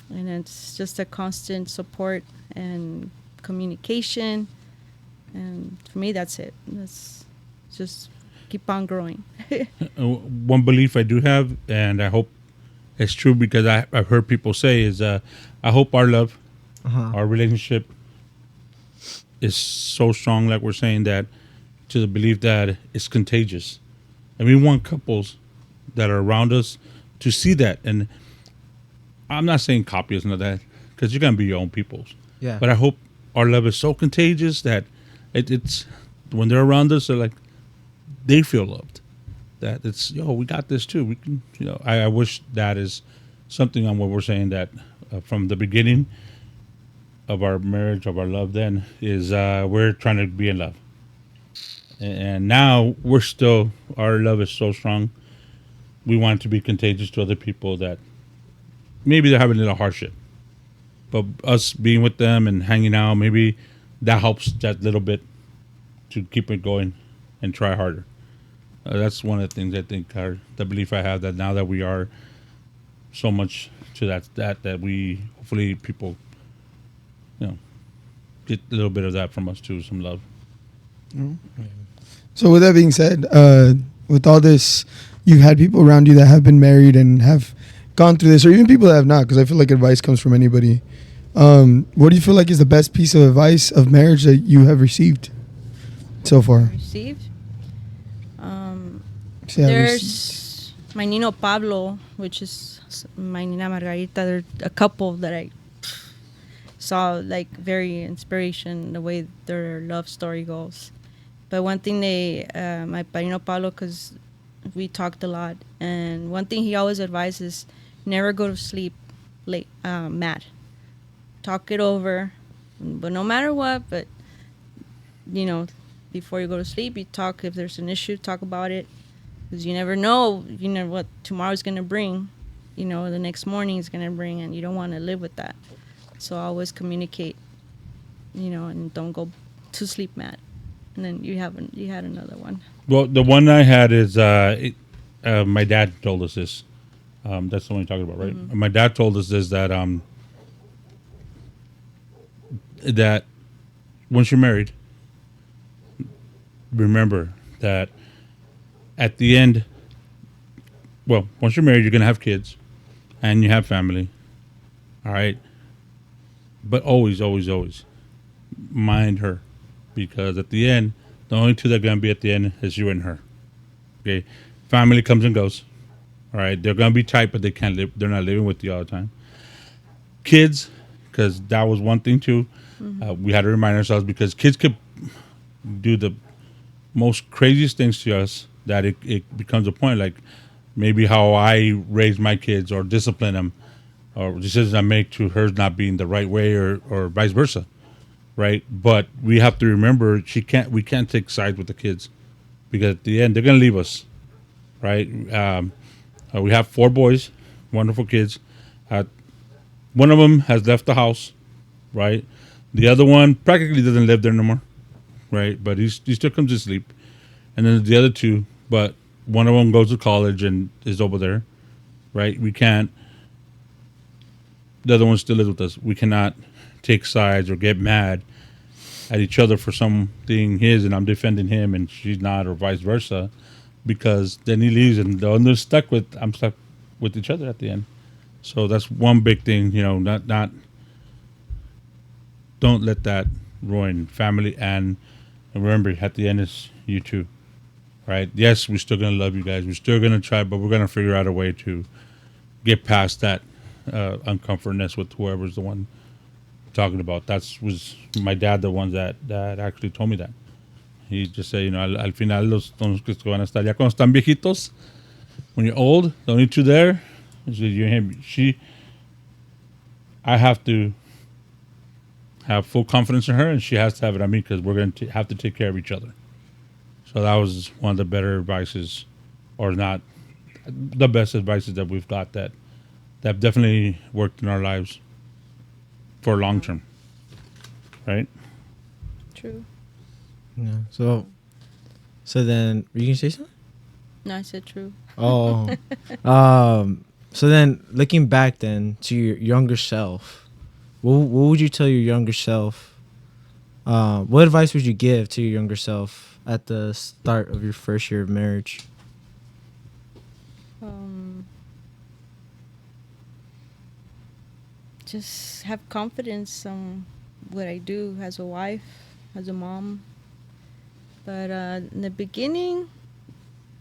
it's just a constant support and communication. And for me, that's it. That's just keep on growing. One belief I do have, and I hope it's true, because I've heard people say, is I hope our love, our relationship is so strong, like we're saying, that to the belief that it's contagious. And we want couples that are around us to see that. And I'm not saying copy us, none of that, because you're going to be your own peoples. Yeah. But I hope our love is so contagious that it's when they're around us, they're like, they feel loved. That it's, we got this too. We can, I wish that is something on what we're saying, that from the beginning of our marriage, of our love, then is we're trying to be in love. And now our love is so strong. We want it to be contagious to other people, that maybe they're having a little hardship, but us being with them and hanging out, maybe that helps that little bit to keep it going and try harder. That's one of the things I think the belief I have, that now that we are so much to that we hopefully people, get a little bit of that from us too, some love. Mm-hmm. So with that being said, with all this, you've had people around you that have been married and have gone through this, or even people that have not, because I feel like advice comes from anybody. What do you feel like is the best piece of advice of marriage that you have received so far? Received? There's my Nino Pablo, which is my Nina Margarita. They're a couple that I saw, like, very inspiration, the way their love story goes. But one thing my Padrino Pablo, because we talked a lot, and one thing he always advises, never go to sleep late, mad. Talk it over, but no matter what, but, before you go to sleep, you talk. If there's an issue, talk about it, because you never know, what tomorrow's going to bring, the next morning is going to bring, and you don't want to live with that. So always communicate, and don't go to sleep mad. And then you had another one. Well, the one I had is my dad told us this. That's the one you're talking about, right? Mm-hmm. My dad told us this, that that once you're married, remember that at the end, once you're married, you're going to have kids and you have family. All right. But always, always, always mind her. Because at the end, the only two that are going to be at the end is you and her. Okay? Family comes and goes. All right? They're going to be tight, but they can't live. They're not living with you all the time. Kids, because that was one thing too. Mm-hmm. We had to remind ourselves, because kids could do the most craziest things to us, that it becomes a point, like maybe how I raise my kids or discipline them, or decisions I make to hers not being the right way, or vice versa. Right, but we have to remember we can't take sides with the kids, because at the end they're gonna leave us, right? We have 4 boys, wonderful kids. One of them has left the house, right? The other one practically doesn't live there no more, right? But he still comes to sleep. And then the other 2, but one of them goes to college and is over there, right? We can't. The other one still lives with us. We cannot take sides or get mad at each other for something his, and I'm defending him and she's not, or vice versa, because then he leaves and I'm stuck with each other at the end. So that's one big thing, not don't let that ruin family. And remember, at the end, is you too, right? Yes, we're still gonna love you guys. We're still gonna try, but we're gonna figure out a way to get past that uncomfortness with whoever's the one talking about. Was my dad, the one that actually told me that. He just said, al final los que van a estar ya cuando están viejitos, when you're old, the only two there is you and him. I have to have full confidence in her, and she has to have it on me because we're going to have to take care of each other. So that was one of the better advices, or not the best advices that we've got that definitely worked in our lives for long term. Right? True. Yeah. So then, were you gonna say something? No, I said true. Oh. So then, looking back then to your younger self, what would you tell your younger self? What advice would you give to your younger self at the start of your first year of marriage? Just have confidence on what I do as a wife, as a mom. But in the beginning,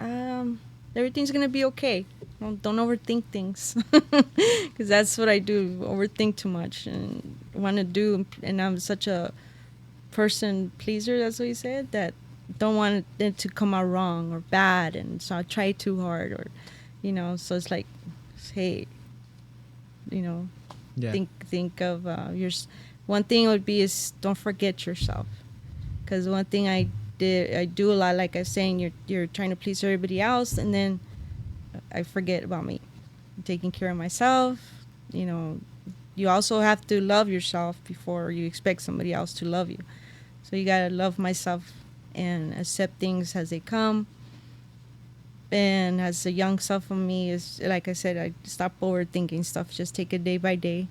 everything's gonna be okay. Don't overthink things, because that's what I do. Overthink too much and want to do. And I'm such a person pleaser. That's what he said. That don't want it to come out wrong or bad, and so I try too hard, or So it's like, hey, Yeah. think of your. One thing would be is don't forget yourself, because one thing I do a lot, like I was saying, you're trying to please everybody else, and then I forget about me. I'm taking care of myself. You also have to love yourself before you expect somebody else to love you. So you gotta love myself and accept things as they come. And as a young self of me, is like I said, I stop overthinking stuff. Just take it day by day.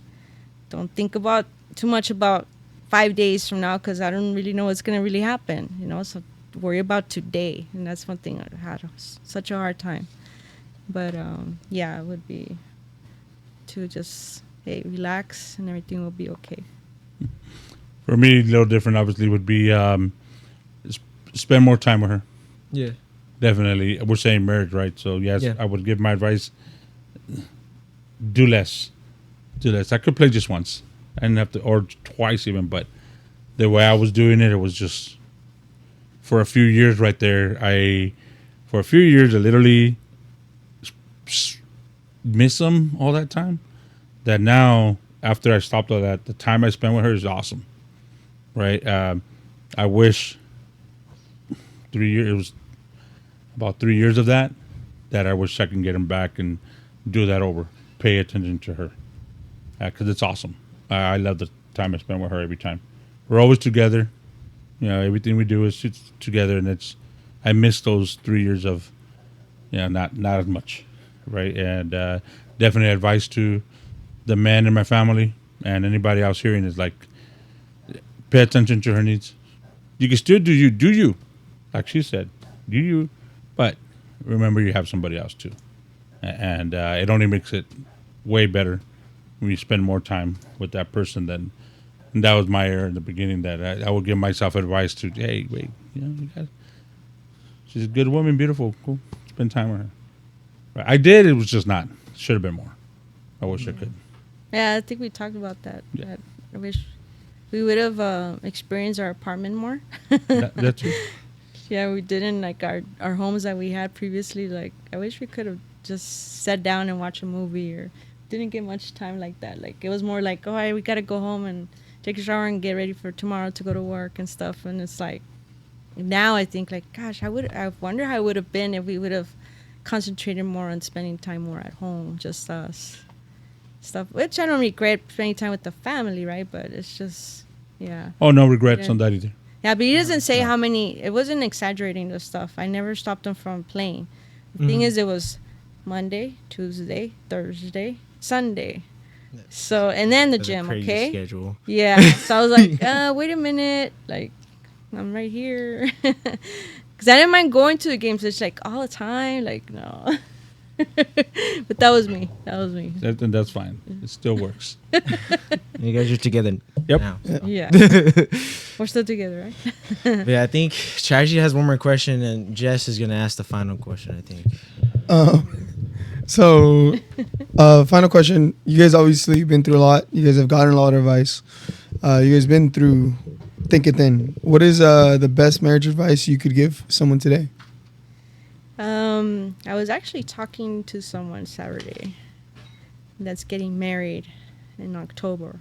Don't think about too much about 5 days from now, because I don't really know what's gonna really happen. So worry about today, and that's one thing I had such a hard time. But it would be to just relax, and everything will be okay. For me, a little different, obviously, would be spend more time with her. Yeah. Definitely. We're saying marriage, right? So, yes, Yeah. I would give my advice. Do less. I could play just once. I didn't have to, or twice even, but the way I was doing it, it was just, for a few years right there, I literally miss them all that time. That now, after I stopped all that, the time I spent with her is awesome. Right? I wish 3 years, it was about 3 years of that I wish I can get them back and do that over. Pay attention to her. Because it's awesome. I love the time I spend with her every time. We're always together. Everything we do is together, and I miss those 3 years of, not as much, right? And definitely advice to the man in my family and anybody else hearing is like, pay attention to her needs. You can still do you, like she said, do you, but remember you have somebody else too, and it only makes it way better when you spend more time with that person than. And that was my error in the beginning, that I would give myself advice to, hey, wait, she's a good woman, beautiful, cool, spend time with her. But I did, it was just not. Should have been more. I wish I could. Yeah, I think we talked about that. Yeah. I wish we would have experienced our apartment more. That's it. Yeah, we didn't, like our homes that we had previously. Like, I wish we could have just sat down and watched a movie, or didn't get much time like that. Like, it was more like, all right, we got to go home and take a shower and get ready for tomorrow to go to work and stuff. And it's like, now I think, like, gosh, I wonder how it would have been if we would have concentrated more on spending time more at home, just us. Stuff, which I don't regret spending time with the family, right? But it's just, yeah. Oh, no regrets on that either. Yeah, but he doesn't say how many. It wasn't exaggerating the stuff. I never stopped him from playing. The thing is, it was Monday, Tuesday, Thursday, Sunday. So, and then the That's a gym, crazy okay? schedule. Yeah. So I was like, wait a minute. Like, I'm right here. Because I didn't mind going to the games. It's like all the time. Like, no. But that was me. That's fine. It still works. You guys are together. Yep. Now. Yeah. We're still together, right? But yeah, I think Chargy has one more question, and Jess is gonna ask the final question. I think. So, final question. You guys obviously been through a lot. You guys have gotten a lot of advice. You guys been through thick and thin. What is the best marriage advice you could give someone today? I was actually talking to someone Saturday that's getting married in October,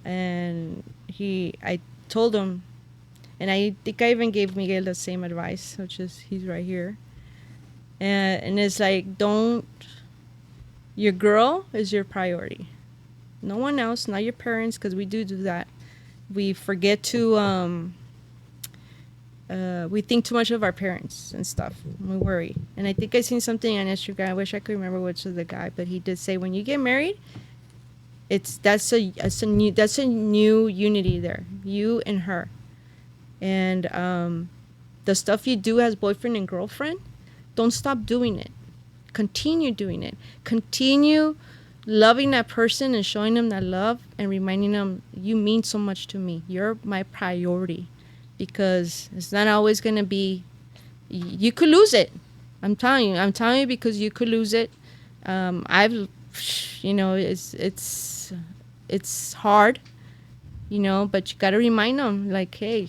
and I told him, and I think I even gave Miguel the same advice, which is he's right here, and it's like, your girl is your priority, no one else, not your parents, because we do that. We forget to we think too much of our parents and stuff. We worry. And I think I seen something on Instagram. I wish I could remember which was the guy, but he did say when you get married, that's a new unity there, you and her. And the stuff you do as boyfriend and girlfriend, don't stop doing it. Continue doing it. Continue loving that person and showing them that love and reminding them, you mean so much to me. You're my priority. Because it's not always going to be, you could lose it. I'm telling you because you could lose it. It's hard, but you got to remind them, like, hey,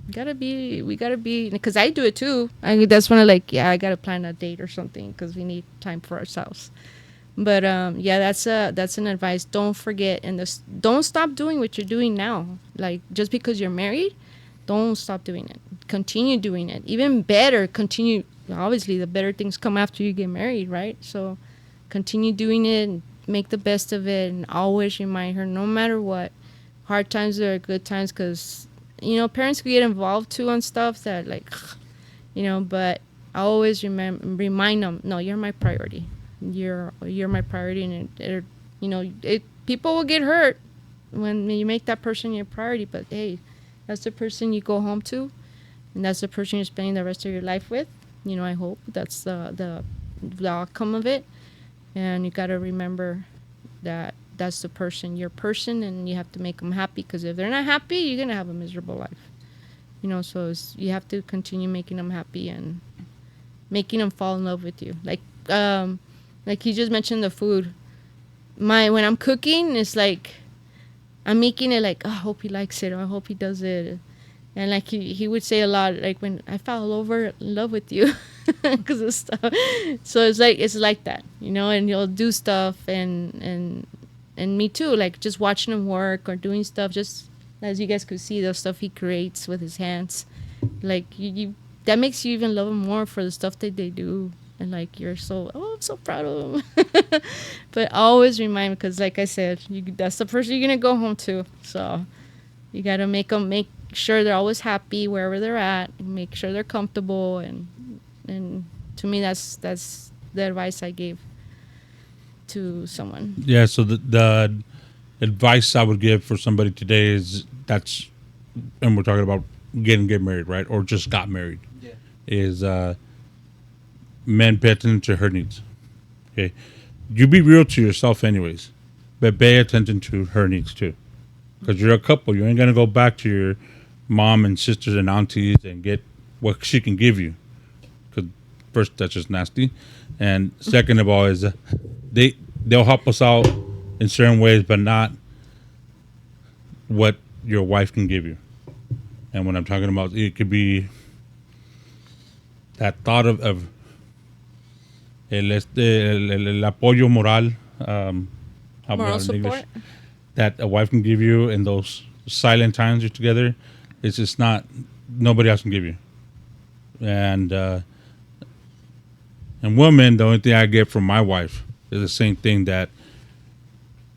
we got to be, because I do it too. That's when I got to plan a date or something because we need time for ourselves. But that's an advice. Don't forget, and don't stop doing what you're doing now. Like, just because you're married, don't stop doing it. Continue doing it. Even better, continue. Obviously, the better things come after you get married, right? So continue doing it and make the best of it. And always remind her, no matter what, hard times are good times, because, parents can get involved too on stuff that, but I always remind them, no, you're my priority. You're my priority. And, people will get hurt when you make that person your priority, but hey, that's the person you go home to, and that's the person you're spending the rest of your life with. I hope that's the outcome of it. And you got to remember that that's the person, your person, and you have to make them happy, because if they're not happy, you're going to have a miserable life. So you have to continue making them happy and making them fall in love with you. Like he just mentioned the food. When I'm cooking, it's like, I'm making it like, oh, I hope he likes it, or I hope he does it. And like he would say a lot, like, when I fell over in love with you because of stuff. So it's like that, and he'll do stuff, and me too, like just watching him work or doing stuff, just as you guys could see, the stuff he creates with his hands, like you that makes you even love him more for the stuff that they do. And like, I'm so proud of him. But always remind me, because like I said, that's the person you're gonna go home to. So you gotta make sure they're always happy wherever they're at, and make sure they're comfortable. And to me, that's the advice I gave to someone. Yeah. So the advice I would give for somebody today is and we're talking about get married, right? Or just got married. Yeah. Is men, pay attention to her needs. Okay, you be real to yourself anyways, but pay attention to her needs too, because you're a couple. You ain't gonna go back to your mom and sisters and aunties and get what she can give you, because first, that's just nasty, and second of all is they'll help us out in certain ways, but not what your wife can give you. And when I'm talking about, it could be that thought of el apoyo moral, Moral support that a wife can give you in those silent times you're together. It's just not, nobody else can give you. And women, the only thing I get from my wife is the same thing, that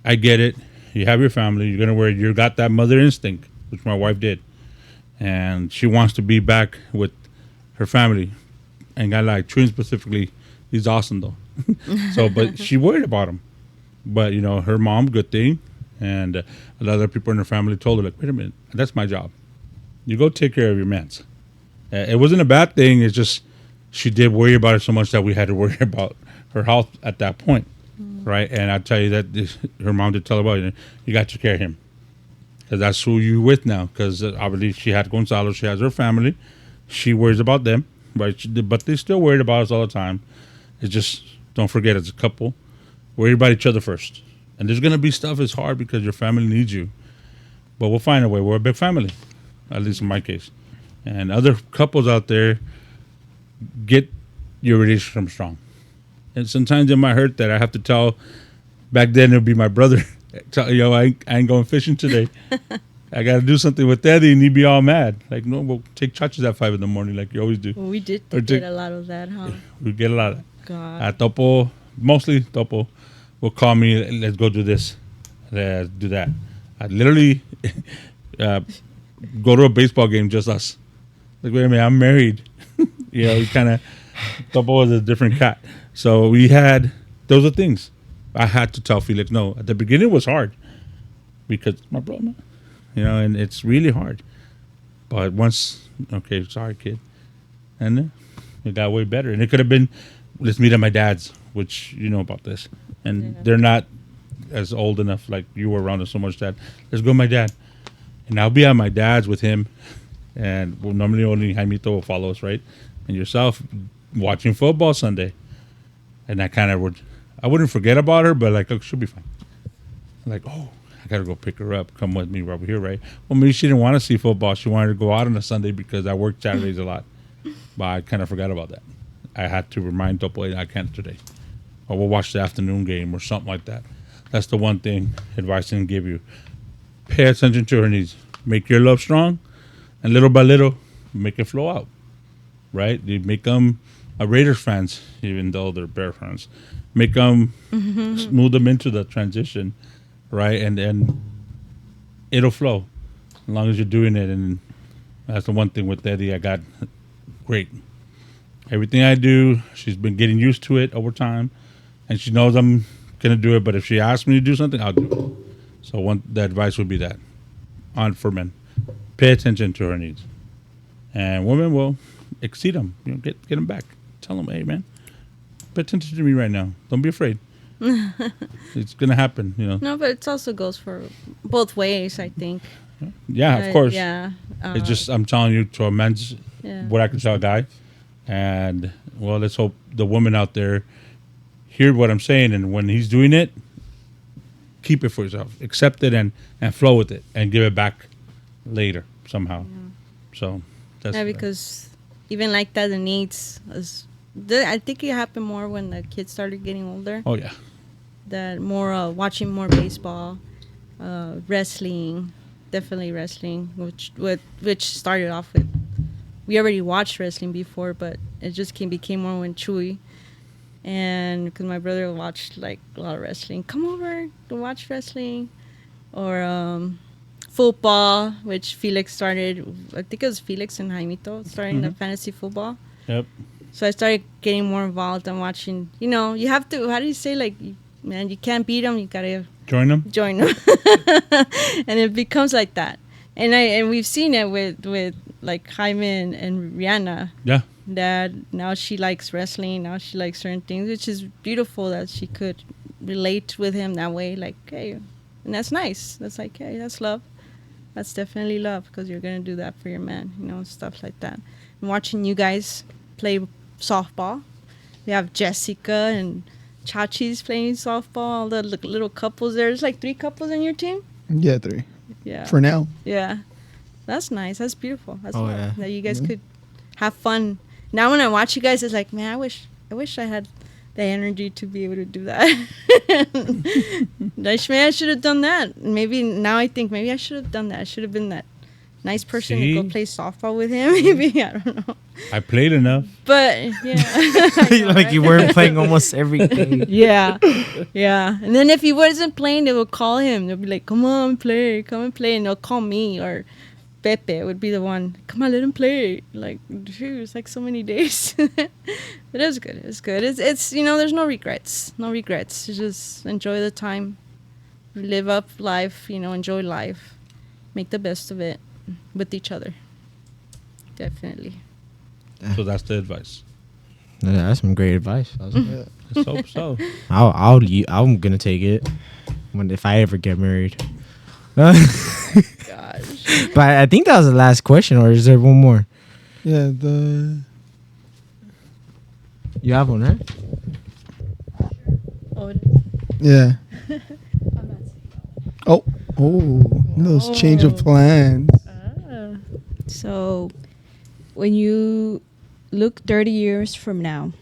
I get it. You have your family. You're gonna you got that mother instinct, which my wife did, and she wants to be back with her family. And guy like Twin specifically, he's awesome though. So, but she worried about him. But her mom, good thing, and a lot of other people in her family told her, like, wait a minute, that's my job. You go take care of your mans. It wasn't a bad thing. It's just she did worry about it so much that we had to worry about her health at that point, right? And I tell you that her mom did tell her, well, you got to take care of him, because that's who you with now. Because obviously she had Gonzalo, she has her family, she worries about them, right? But they still worried about us all the time. It's just, don't forget, as a couple, worry about each other first. And there's gonna be stuff that's hard because your family needs you, but we'll find a way. We're a big family, at least in my case. And other couples out there, get your relationship strong. And sometimes it might hurt that I have to tell. Back then, it would be my brother. Tell, yo, I ain't going fishing today. I got to do something with Daddy, and he'd be all mad. Like, no, we'll take chachas at 5 a.m, like you always do. We did get a lot of that, huh? We get a lot of that. God. Topo, mostly Topo, will call me, let's go do this. Let's do that. I literally go to a baseball game, just us. Like, wait a minute, I'm married. We kind of, Topo was a different cat. So we had, those are things. I had to tell Felix no. At the beginning, it was hard because my brother, and it's really hard. But once, okay, sorry, kid. And then it got way better. And it could have been, let's meet at my dad's, which you know about this. And they're not as old enough, like you were around us so much, Dad. Let's go to my dad. And I'll be at my dad's with him. And normally only Jaimito will follow us, right? And yourself watching football Sunday. And I kind of I wouldn't forget about her, but like, oh, she'll be fine. Like, oh, I got to go pick her up. Come with me over here, right? Well, maybe she didn't want to see football. She wanted to go out on a Sunday because I work Saturdays a lot. But I kind of forgot about that. I had to remind Topo, I can't today. Or we'll watch the afternoon game or something like that. That's the one thing advice I can give you. Pay attention to her needs. Make your love strong, and little by little, make it flow out, right? You make them Raiders fans, even though they're Bear fans. Make them, smooth them into the transition, right? And then it'll flow as long as you're doing it. And that's the one thing with Eddie. I got great. Everything I do, she's been getting used to it over time, and she knows I'm gonna do it. But if she asks me to do something, I'll do it. So the advice would be that for men, pay attention to her needs, and women will exceed them. Get them back. Tell them, hey man, pay attention to me right now. Don't be afraid. It's gonna happen. No, but it also goes for both ways, I think. Yeah, of course. Yeah. It's just I'm telling you to a man's what I can tell a guy, and well, let's hope the women out there hear what I'm saying, and when he's doing it, keep it for yourself, accept it, and flow with it, and give it back later somehow. Yeah. So that's because even like that, the needs I think it happened more when the kids started getting older. Oh yeah. That more watching more baseball, wrestling, definitely wrestling, which started off with. We already watched wrestling before, but it just became more when Chewy. And because my brother watched like a lot of wrestling, come over to watch wrestling, or football, which Felix started. I think it was Felix and Jaimito starting the fantasy football. Yep. So I started getting more involved and watching. You have to. How do you say, like, man, you can't beat them. You gotta join them. And it becomes like that. And we've seen it with like Jaime and Rihanna. Yeah. That now she likes wrestling. Now she likes certain things, which is beautiful that she could relate with him that way. Like, hey, and that's nice. That's like, hey, that's love. That's definitely love, because you're gonna do that for your man, stuff like that. And watching you guys play softball. We have Jessica and Chachi's playing softball. All the little couples. There's like 3 couples on your team. Yeah, 3. Yeah. For now. Yeah, that's nice. That's beautiful. That's Oh, love. yeah. That you guys could have fun. Now when I watch you guys, it's like, man, I wish I had the energy to be able to do that. Maybe I should have done that. Maybe now I think maybe I should have done that. I should have been that nice person to go play softball with him. Maybe, I don't know. I played enough. But yeah, Like you weren't playing almost every day. yeah. And then if he wasn't playing, they would call him. They'll be like, come and play, and they'll call me, or Pepe would be the one. Come on, let him play. Like, dude, it's like so many days. But it was good. It's good. It's there's no regrets. No regrets. Just enjoy the time. Live up life. Enjoy life. Make the best of it with each other. Definitely. So that's the advice. That's some great advice. Let's hope so. I'm gonna take it if I ever get married. Gosh. But I think that was the last question, or is there one more? Yeah, You have one, right? Oh, yeah. Oh, those change of plans. So, when you look 30 years from now,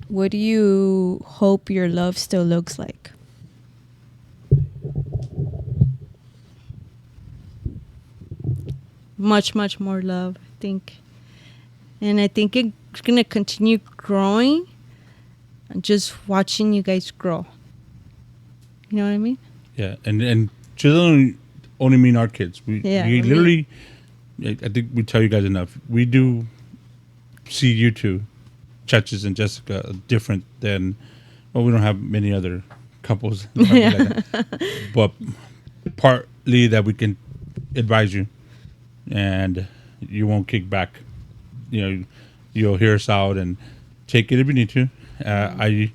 what do you hope your love still looks like? much, much more love, I think. And I think it's going to continue growing. Just watching you guys grow. You know what I mean? Yeah, and children only mean our kids. We literally, I think we tell you guys enough. We do see you two, Churches and Jessica, different than, well, we don't have many other couples. Like that. But partly that we can advise you, and you won't kick back. You know, you'll hear us out and take it if you need to. I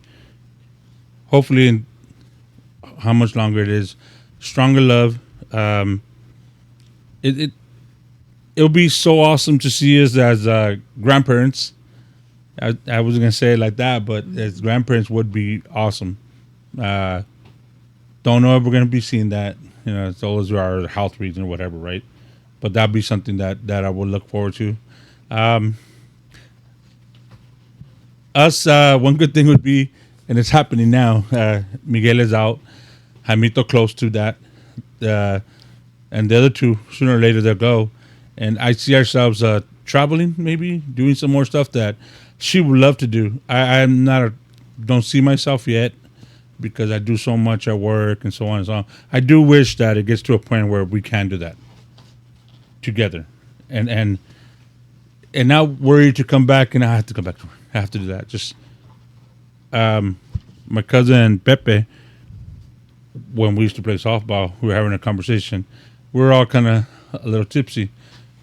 hopefully in how much longer it is, stronger love. It'll be so awesome to see us as grandparents. I wasn't gonna say it like that, but as grandparents would be awesome. Don't know if we're gonna be seeing that. You know, it's always our health reason or whatever, right? But that'd be something that I would look forward to. One good thing would be, and it's happening now. Miguel is out, Jaimito close to that, and the other two sooner or later they'll go. And I see ourselves traveling, maybe doing some more stuff that she would love to do. I'm not, don't see myself yet because I do so much at work and so on and so on. I do wish that it gets to a point where we can do that together, and not worry to come back and I have to come back to work. I have to do that. Just my cousin Pepe, when we used to play softball, we were having a conversation. We were all kind of a little tipsy,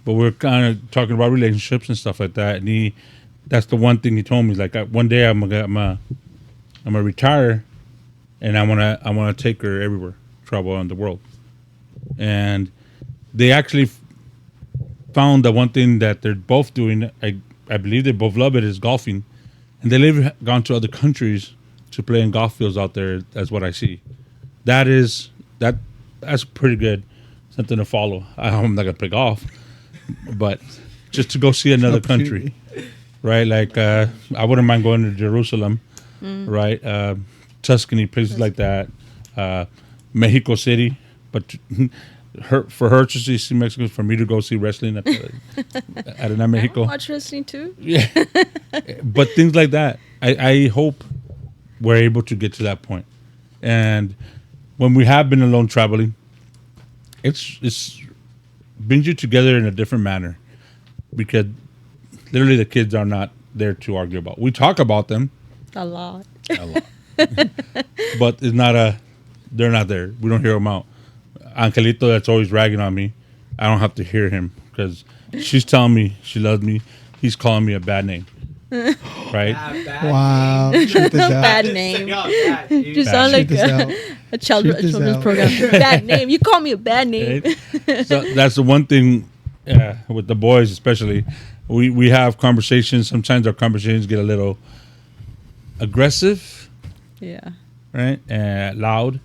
but we are kind of talking about relationships and stuff like that. And that's the one thing he told me. Like one day I'm gonna retire, and I wanna take her everywhere, travel around the world. And they actually found that one thing that they're both doing. I believe they both love it, is golfing, and they've gone to other countries to play in golf fields out there. That's what I see. That's pretty good, something to follow. I'm not gonna play golf, but just to go see another country, right? Like I wouldn't mind going to Jerusalem, right? Tuscany, places like that, Mexico City, but. For her to see Mexico, for me to go see wrestling at Mexico. I watch wrestling too. Yeah, but things like that. I hope we're able to get to that point. And when we have been alone traveling, it's brings you together in a different manner, because literally the kids are not there to argue about. We talk about them A lot. but they're not there. We don't hear them out. Angelito, that's always ragging on me, I don't have to hear him because she's telling me she loves me. He's calling me a bad name, right? Wow. Shoot this out. Bad name. You Bad sound like Shoot this out. a children's program. Bad name. You call me a bad name. Right? So that's the one thing with the boys, especially. We have conversations. Sometimes our conversations get a little aggressive, Yeah. right, and loud,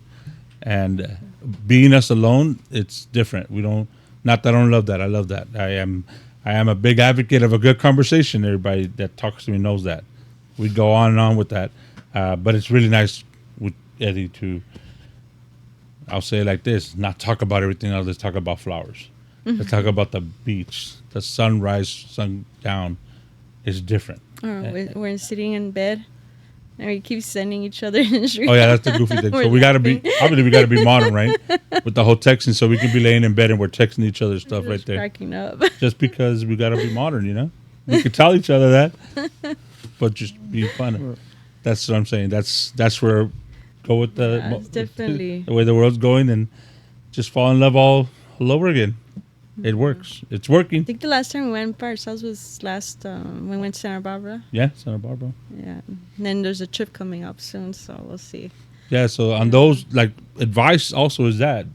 and being us alone, it's different. We don't. Not that I don't love that. I love that. I am a big advocate of a good conversation. Everybody that talks to me knows that. We go on and on with that, but it's really nice with Eddie to. I'll say it like this: not talk about everything else. Let's talk about flowers. Let's talk about the beach. The sunrise, sundown is different. We're sitting in bed. And we keep sending each other in the street. Oh yeah, that's the goofy thing. So we gotta be modern, right? With the whole texting, so we can be laying in bed and we're texting each other stuff right there. Cracking up. Just because we gotta be modern, you know. We could tell each other that, but just be fun. That's what I'm saying. That's where go with definitely the way the world's going, and just fall in love all over again. It works. It's working. I think the last time we went by ourselves was when we went to Santa Barbara. Yeah, Santa Barbara. Yeah. And then there's a trip coming up soon, so we'll see. Yeah, so on those, like, advice also is that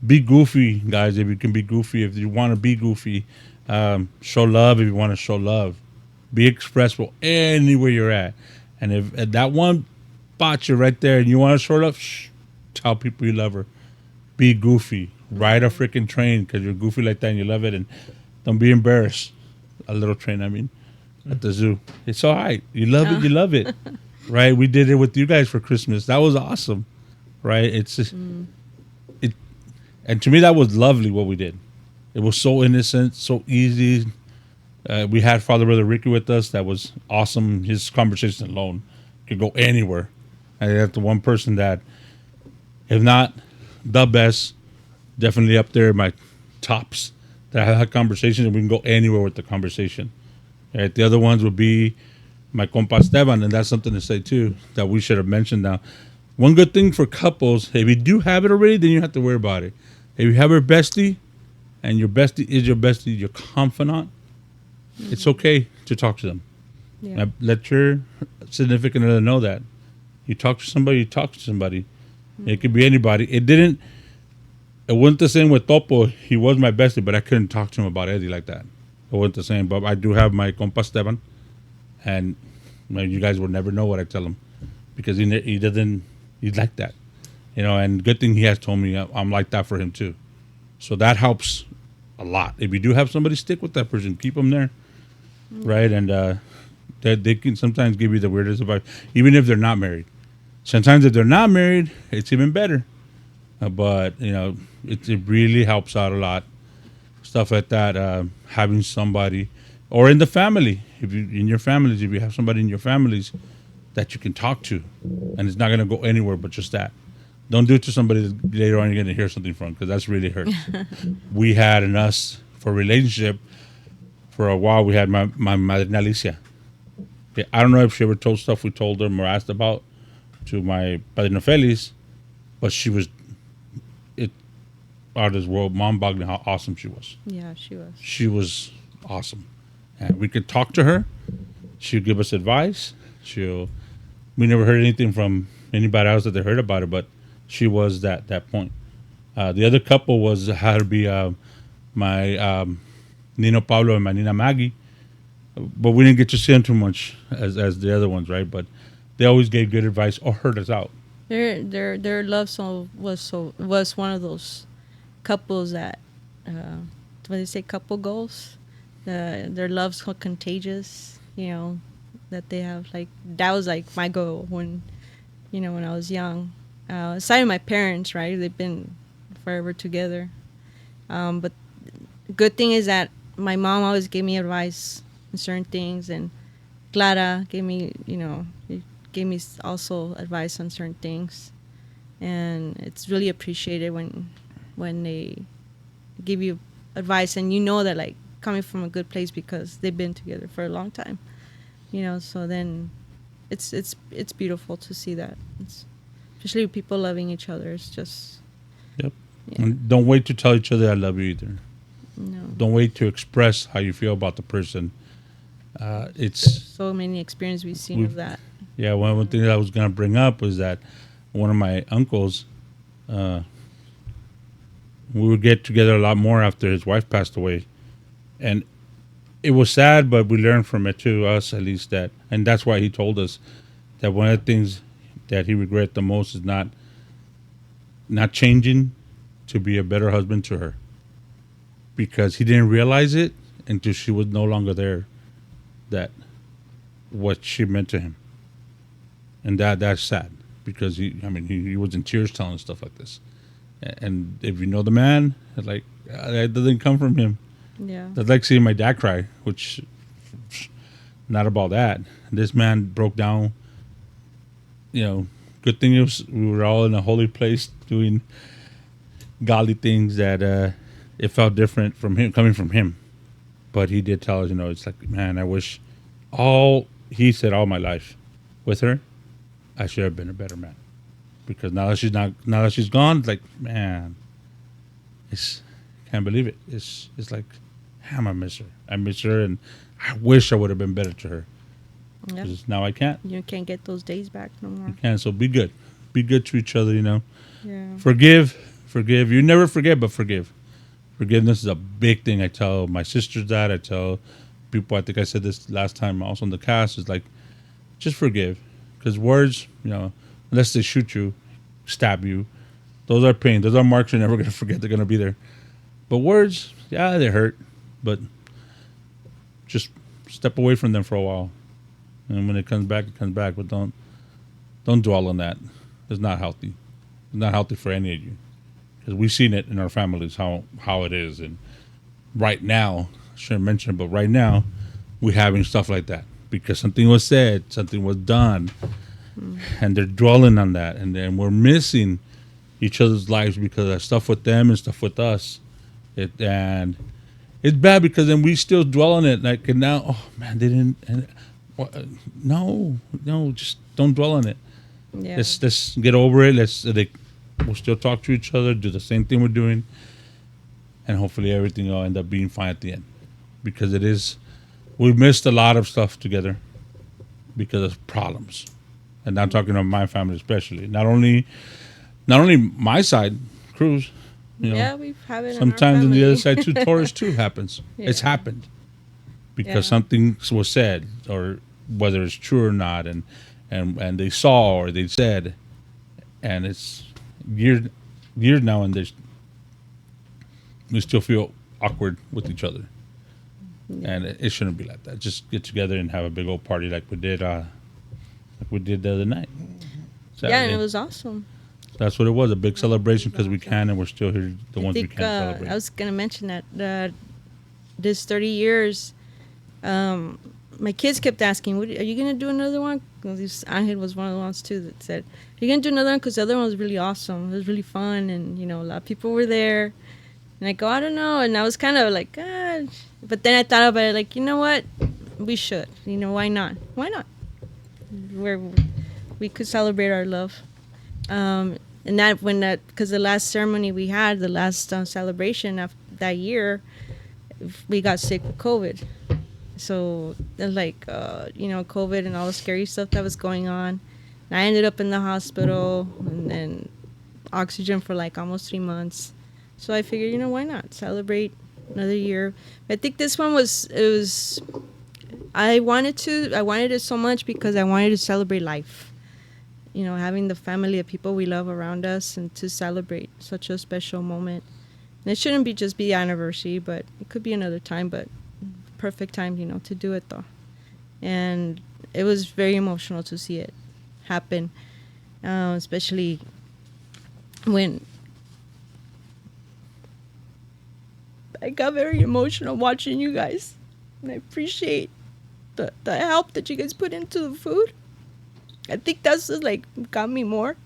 be goofy, guys. If you can be goofy, if you want to be goofy, show love. If you want to show love, be expressive anywhere you're at. And if at that one spot you're right there and you want to show love, tell people you love her. Be goofy. Ride a freaking train because you're goofy like that and you love it. And don't be embarrassed. A little train, I mean, at the zoo. It's all right. You love it. You love it. Right? We did it with you guys for Christmas. That was awesome. Right? It's just, and to me, that was lovely what we did. It was so innocent, so easy. We had Father Brother Ricky with us. That was awesome. His conversation alone could go anywhere. And that's the one person that, if not the best, definitely up there in my tops that I had conversations and we can go anywhere with the conversation. Right? The other ones would be my compa Esteban, and that's something to say too that we should have mentioned now. One good thing for couples, if you do have it already, then you have to worry about it. If you have your bestie and your bestie is your bestie, your confidant, it's okay to talk to them. Yeah. Let your significant other know that. You talk to somebody, you talk to somebody. It could be anybody. It wasn't the same with Topo. He was my bestie, but I couldn't talk to him about Eddie like that. It wasn't the same. But I do have my compa Esteban, and you guys will never know what I tell him because he's like that. And good thing he has told me I'm like that for him too. So that helps a lot. If you do have somebody, stick with that person. Keep them there, right? And they can sometimes give you the weirdest advice, even if they're not married. Sometimes if they're not married, it's even better. But it really helps out a lot. Stuff like that, having somebody, or in the family, if you have somebody in your families that you can talk to, and it's not going to go anywhere but just that. Don't do it to somebody that later on you're going to hear something from, because that's really hurts. We had in us for relationship for a while. We had my Madrina Alicia. Okay, I don't know if she ever told stuff we told them or asked about to my Padrino Feliz, but she was out of this world, mom-boggling how awesome she was. Yeah, she was. She was awesome, and we could talk to her. She'd give us advice. We never heard anything from anybody else that they heard about it, but she was that point. The other couple had to be my Nino Pablo and my Nina Maggie, but we didn't get to see them too much as the other ones, right? But they always gave good advice or heard us out. Their love song was one of those couples that what they say, couple goals. Their love's so contagious, that they have. Like, that was like my goal when I was young. Aside from my parents, right? They've been forever together. But good thing is that my mom always gave me advice on certain things, and Clara gave me also advice on certain things, and it's really appreciated when they give you advice, and that, like, coming from a good place because they've been together for a long time, so then it's beautiful to see that. Especially people loving each other. It's just, yep. Yeah. And don't wait to tell each other I love you either. No. Don't wait to express how you feel about the person. It's so many experiences we've seen of that. Yeah, one thing that I was going to bring up was that one of my uncles, we would get together a lot more after his wife passed away. And it was sad, but we learned from it too, us at least, and that's why he told us that one of the things that he regretted the most is not changing to be a better husband to her. Because he didn't realize it until she was no longer there, that what she meant to him. And that's sad, because he was in tears telling stuff like this. And if you know the man, like, that doesn't come from him. Yeah. That's like seeing my dad cry, which, not about that. This man broke down. Good thing we were all in a holy place doing godly things that it felt different from him, coming from him. But he did tell us, it's like, man, I wish he said all my life with her, I should have been a better man. Because now that she's gone, it's like, man, can't believe it. It's like, damn, I miss her, and I wish I would have been better to her. Yeah. Because now I can't. You can't get those days back no more. You can't. So be good to each other. Yeah. Forgive Forgive. You never forget, but forgive. Forgiveness is a big thing. I tell my sisters that. I tell people. I think I said this last time also on the cast. Is like, just forgive, because words, unless they shoot you, stab you, those are pain. Those are marks you're never gonna forget. They're gonna be there. But words, yeah, they hurt, but just step away from them for a while, and when it comes back, it comes back. But don't dwell on that. It's not healthy. It's not healthy for any of you, because we've seen it in our families how it is. And right now, I shouldn't mention it, but right now, we're having stuff like that because something was said, something was done, and they're dwelling on that, and then we're missing each other's lives because of stuff with them and stuff with us. And it's bad because then we still dwell on it. Like, and now, oh man, they didn't. And, no, just don't dwell on it. Yeah. Let's get over it. We'll still talk to each other, do the same thing we're doing, and hopefully everything will end up being fine at the end. Because we've missed a lot of stuff together because of problems, and I'm talking about my family especially. Not only my side, Cruz. Yeah, we've had it. Sometimes in on our the other family. side too, Taurus too happens. Yeah. It's happened because Yeah. something was said, or whether it's true or not, and they saw or they said, and it's years now, and we still feel awkward with each other, and it shouldn't be like that. Just get together and have a big old party like we did the other night. Yeah, and Saturday. it was awesome. That's what it was, a big celebration because we can, and we're still here, the ones we can celebrate. I was gonna mention that this 30 years, my kids kept asking, "Are you gonna do another one?" Angel was one of the ones too that said, "Are you gonna do another one?" Because the other one was really awesome. It was really fun, and a lot of people were there. And I go, I don't know, and I was kind of like, but then I thought about it, like, you know what, we should. Why not? Why not? We could celebrate our love. And because the last ceremony we had, the last celebration of that year, we got sick with COVID. So, like, COVID and all the scary stuff that was going on. And I ended up in the hospital and then oxygen for like almost 3 months. So I figured, why not celebrate another year? I think this one I wanted it so much because I wanted to celebrate life. Having the family of people we love around us and to celebrate such a special moment. And it shouldn't just be the anniversary, but it could be another time, but perfect time, to do it though. And it was very emotional to see it happen, especially when I got very emotional watching you guys. And I appreciate the help that you guys put into the food. I think that's just got me more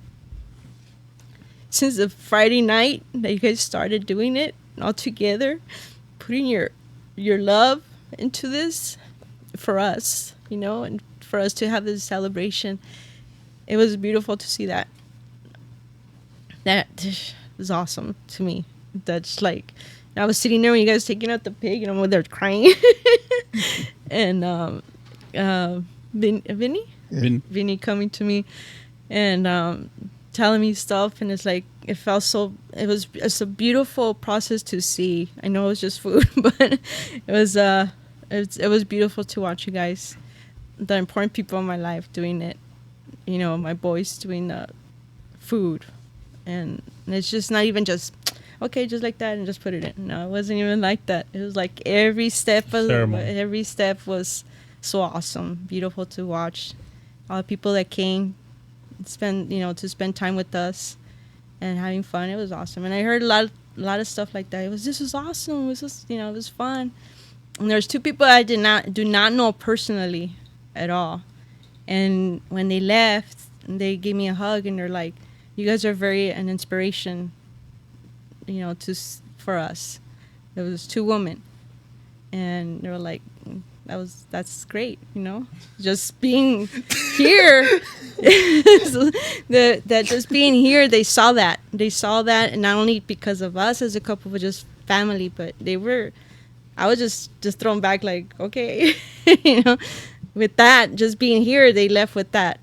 since the Friday night that you guys started doing it all together, putting your love into this for us, and for us to have this celebration. It was beautiful to see that. That was awesome to me. That's like, I was sitting there when you guys taking out the pig, and I'm there crying, and Vinny. Vinny coming to me and telling me stuff, and it's like it's a beautiful process to see. I know it was just food, but it was beautiful to watch you guys, the important people in my life doing it. My boys doing the food, and it's just not even just okay, just like that and just put it in. No, it wasn't even like that. It was like every step was so awesome, beautiful to watch. All the people that came to spend time with us and having fun. It was awesome. And I heard a lot of stuff like that. This was awesome. It was just, it was fun. And there's two people I do not know personally at all. And when they left, they gave me a hug and they're like, "You guys are an inspiration, for us." There was two women, and they were like, that's great, just being here. that just being here, they saw that, and not only because of us as a couple, but just family. But I was just thrown back like, okay, with that, just being here, they left with that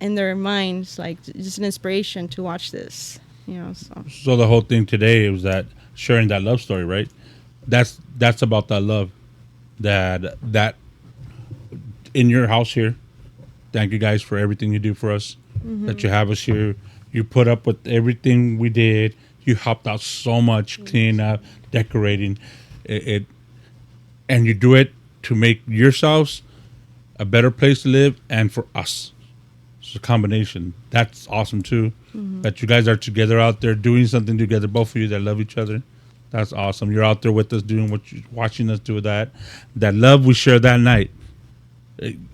in their minds, like just an inspiration to watch this. So the whole thing today was that sharing that love story, right? That's about that love that in your house here. Thank you guys for everything you do for us. That you have us here. You put up with everything we did. You helped out so much, cleaning up, decorating, it, and you do it to make yourselves a better place to live and for us. It's a combination. That's awesome too. That you guys are together out there doing something together, both of you that love each other. That's awesome. You're out there with us doing what you watching us do that. That love we share that night.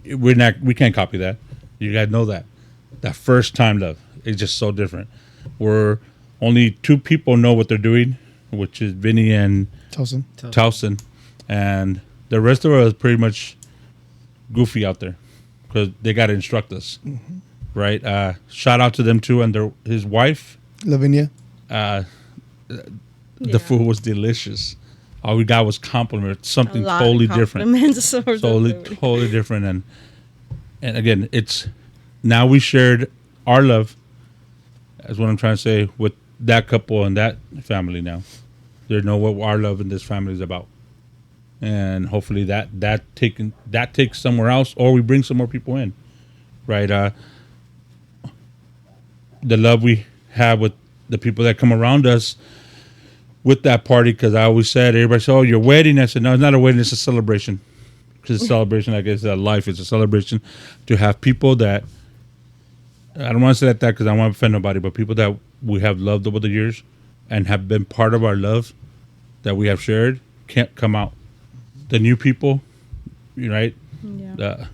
We can't copy that. You guys know that. That first time love is just so different. We're only two people know what they're doing, which is Vinny and Towson, and the rest of us pretty much goofy out there because they got to instruct us, right? Shout out to them too, and his wife, Lavinia. The food was delicious. All we got was compliments, something totally different, totally different, and again, it's now we shared our love. That's what I'm trying to say with that couple and that family. Now they know what our love in this family is about, and hopefully that takes somewhere else, or we bring some more people in, right? The love we have with the people that come around us with that party, because I always said, everybody said, "Oh, your wedding." I said, "No, it's not a wedding; it's a celebration." Because a celebration, I guess, life is a celebration to have people that I don't want to say that because I don't want to offend nobody, but people that we have loved over the years and have been part of our love that we have shared can't come out. The new people, right? Yeah.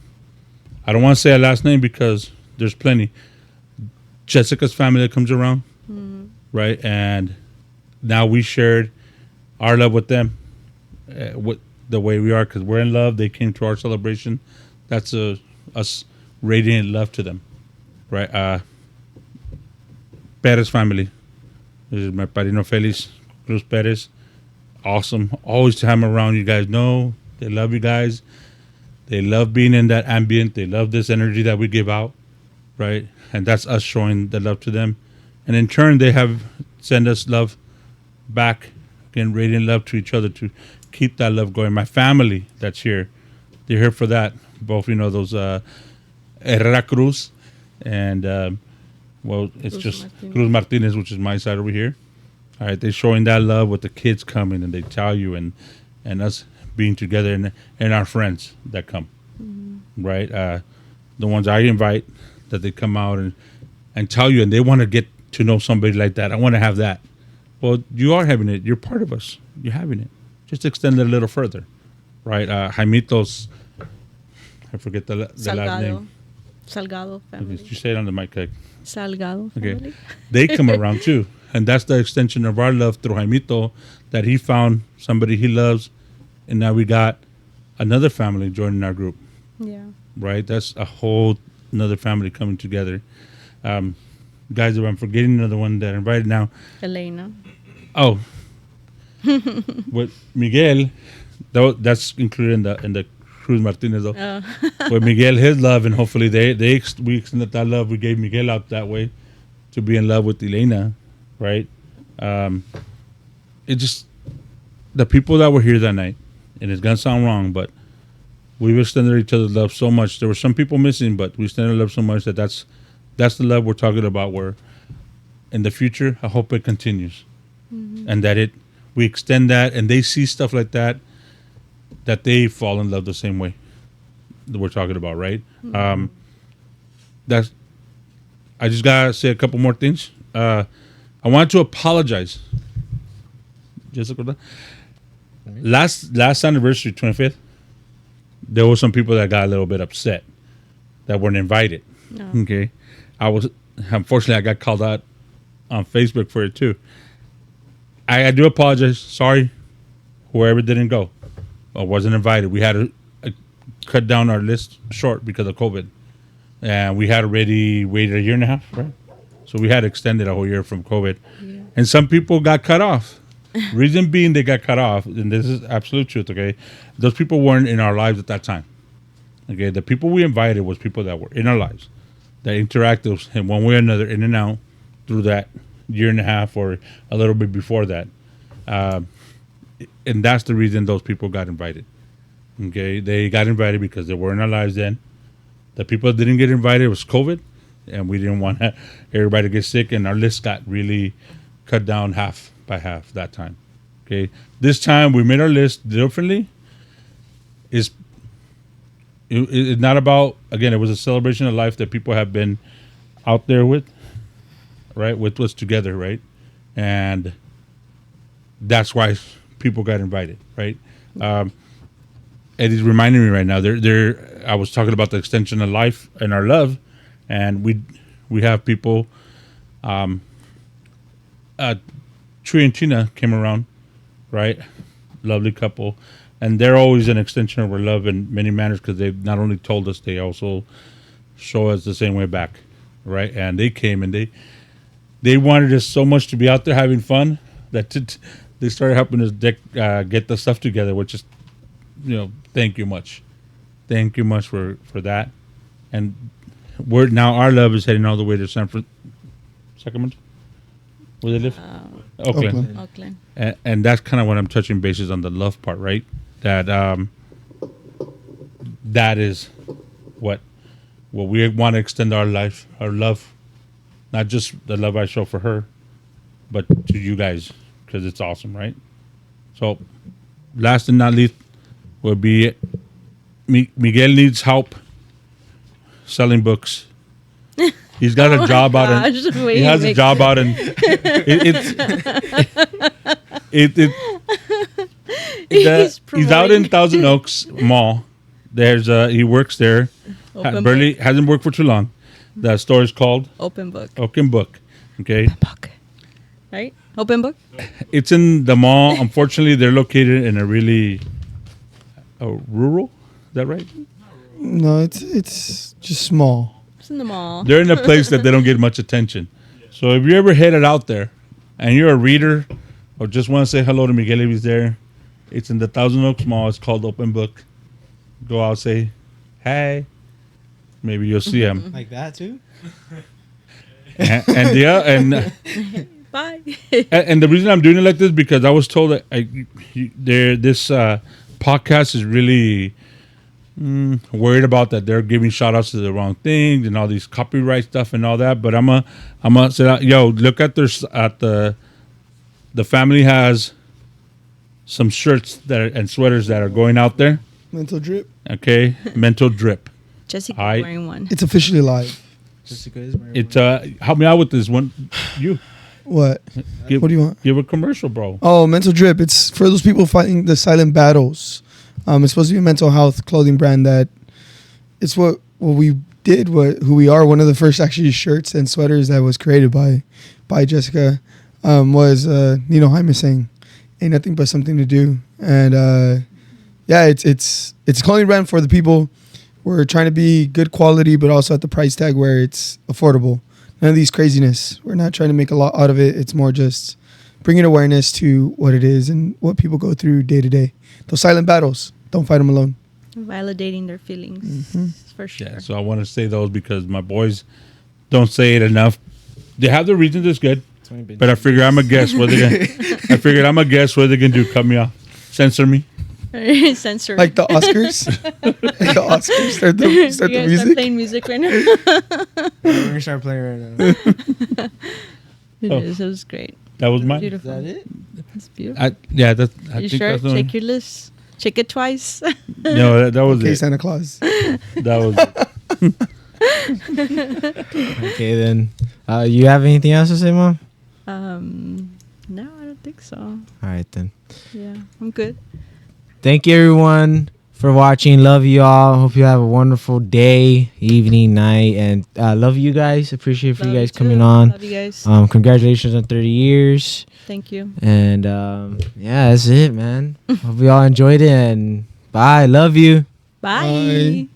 I don't want to say a last name because there's plenty. Jessica's family that comes around, right? And now we shared our love with them, with the way we are, because we're in love. They came to our celebration. That's us radiating love to them, right? Perez family. This is my padrino Felix Cruz Perez. Awesome. Always to have them around. You guys know they love you guys. They love being in that ambient. They love this energy that we give out, right? And that's us showing the love to them. And in turn, they have sent us love back, again, radiant love to each other to keep that love going. My family that's here, they're here for that. Both, those Herrera Cruz and, it's just Cruz Martinez, which is my side over here. All right, they're showing that love with the kids coming, and they tell you, and us being together, and our friends that come, right? The ones I invite, that they come out and tell you, and they want to get to know somebody like that. I want to have that. Well, you are having it. You're part of us. You're having it. Just extend it a little further, right? Jaimito's, I forget the last name. Salgado family. Did you say it on the mic? Salgado family. Okay. They come around too. And that's the extension of our love through Jaimito, that he found somebody he loves. And now we got another family joining our group. Yeah. Right? That's a whole another family coming together. Guys, if I'm forgetting another one that I invited now. Elena. Oh. With Miguel, that's included in the Cruz Martinez though. With Miguel, his love, and hopefully we extended that love we gave Miguel out that way to be in love with Elena, right? It just, the people that were here that night, and it's gonna sound wrong, but we've extended each other's love so much. There were some people missing, but we extended love so much that's the love we're talking about, where in the future, I hope it continues. And that we extend that, and they see stuff like that they fall in love the same way that we're talking about, right? I just gotta say a couple more things. I wanted to apologize. Jessica, last anniversary, 25th, there were some people that got a little bit upset that weren't invited. No. Okay, unfortunately I got called out on Facebook for it too. I do apologize. Sorry, whoever didn't go or wasn't invited. We had to cut down our list short because of COVID, and we had already waited a year and a half, right? So we had extended a whole year from COVID, and some people got cut off. Reason being they got cut off, and this is absolute truth. Okay, those people weren't in our lives at that time. Okay, the people we invited was people that were in our lives, that interacted in one way or another, in and out, through that year and a half or a little bit before that. And that's the reason those people got invited. Okay, they got invited because they were in our lives then. The people that didn't get invited was COVID, and we didn't want everybody to get sick, and our list got really cut down half by half that time. Okay, this time we made our list differently. It's not about, again, it was a celebration of life that people have been out there with, right, with us together, right, and that's why people got invited, right. Eddie's reminding me right now. I was talking about the extension of life and our love, and we have people. Tree and Tina came around, right? Lovely couple, and they're always an extension of our love in many manners because they've not only told us, they also show us the same way back, right? And they came and they wanted us so much to be out there having fun that they started helping us get the stuff together, which is, thank you much for that. And now our love is heading all the way to Sacramento, where they live. Oakland. And that's kind of what I'm touching bases on, the love part, right? That that is what we want to extend our love, not just the love I show for her, but to you guys, because it's awesome, right? So, last and not least, will be Miguel needs help selling books. He's got a job out in. He has a job out in. He's out in Thousand Oaks Mall. He works there. Hasn't worked for too long. The store is called Open Book. Open Book. Okay. Open book. Right? Open Book? It's in the mall. Unfortunately, they're located in a really rural. Is that right? No, it's just small. It's in the mall. They're in a place that they don't get much attention. So if you ever headed out there and you're a reader or just want to say hello to Miguel if he's there, it's in the Thousand Oaks Mall. It's called Open Book. Go out, say, hey. Maybe you'll see him. Like that too? and Bye. and the reason I'm doing it like this because I was told that this podcast is really worried about that they're giving shout outs to the wrong things and all these copyright stuff and all that. But I'm gonna say that, look at the family has some shirts and sweaters that are going out there. Mental drip. Okay, mental drip. Jessica's wearing one. It's officially live. Jessica is wearing It's help me out with this one. You. What? What do you want? Give a commercial, bro. Oh, Mental Drip. It's for those people fighting the silent battles. It's supposed to be a mental health clothing brand that it's what we did, who we are. One of the first actually shirts and sweaters that was created by Jessica was Nino Jaime saying, "Ain't nothing but something to do." And it's a clothing brand for the people. We're trying to be good quality, but also at the price tag where it's affordable. None of these craziness. We're not trying to make a lot out of it. It's more just bringing awareness to what it is and what people go through day to day. Those silent battles, don't fight them alone. Validating their feelings, for sure. Yeah, so I want to say those because my boys don't say it enough. They have their reasons. It's good, but I figure I'm a guess what they're gonna. I figured I'm a guess what they're gonna do. Cut me off, censor me. Censor. Like the Oscars. Like the Oscars. Start the music. Start playing music right now. We're gonna start playing right now. It was great. That was mine. Beautiful. Is that it? It's beautiful. I You think sure? that's the one. Check your list. Check it twice. No, that was Okay, it. Santa Claus. That was it. Okay, then. You have anything else to say, Mom? No, I don't think so. All right, then. Yeah, I'm good. Thank you, everyone, for watching. Love you all. Hope you have a wonderful day, evening, night, and love you guys. Appreciate for Love you guys too. coming on. Love you guys. Congratulations on 30 years. Thank you. And yeah, that's it, man. Hope you all enjoyed it. And bye. Love you. Bye. Bye.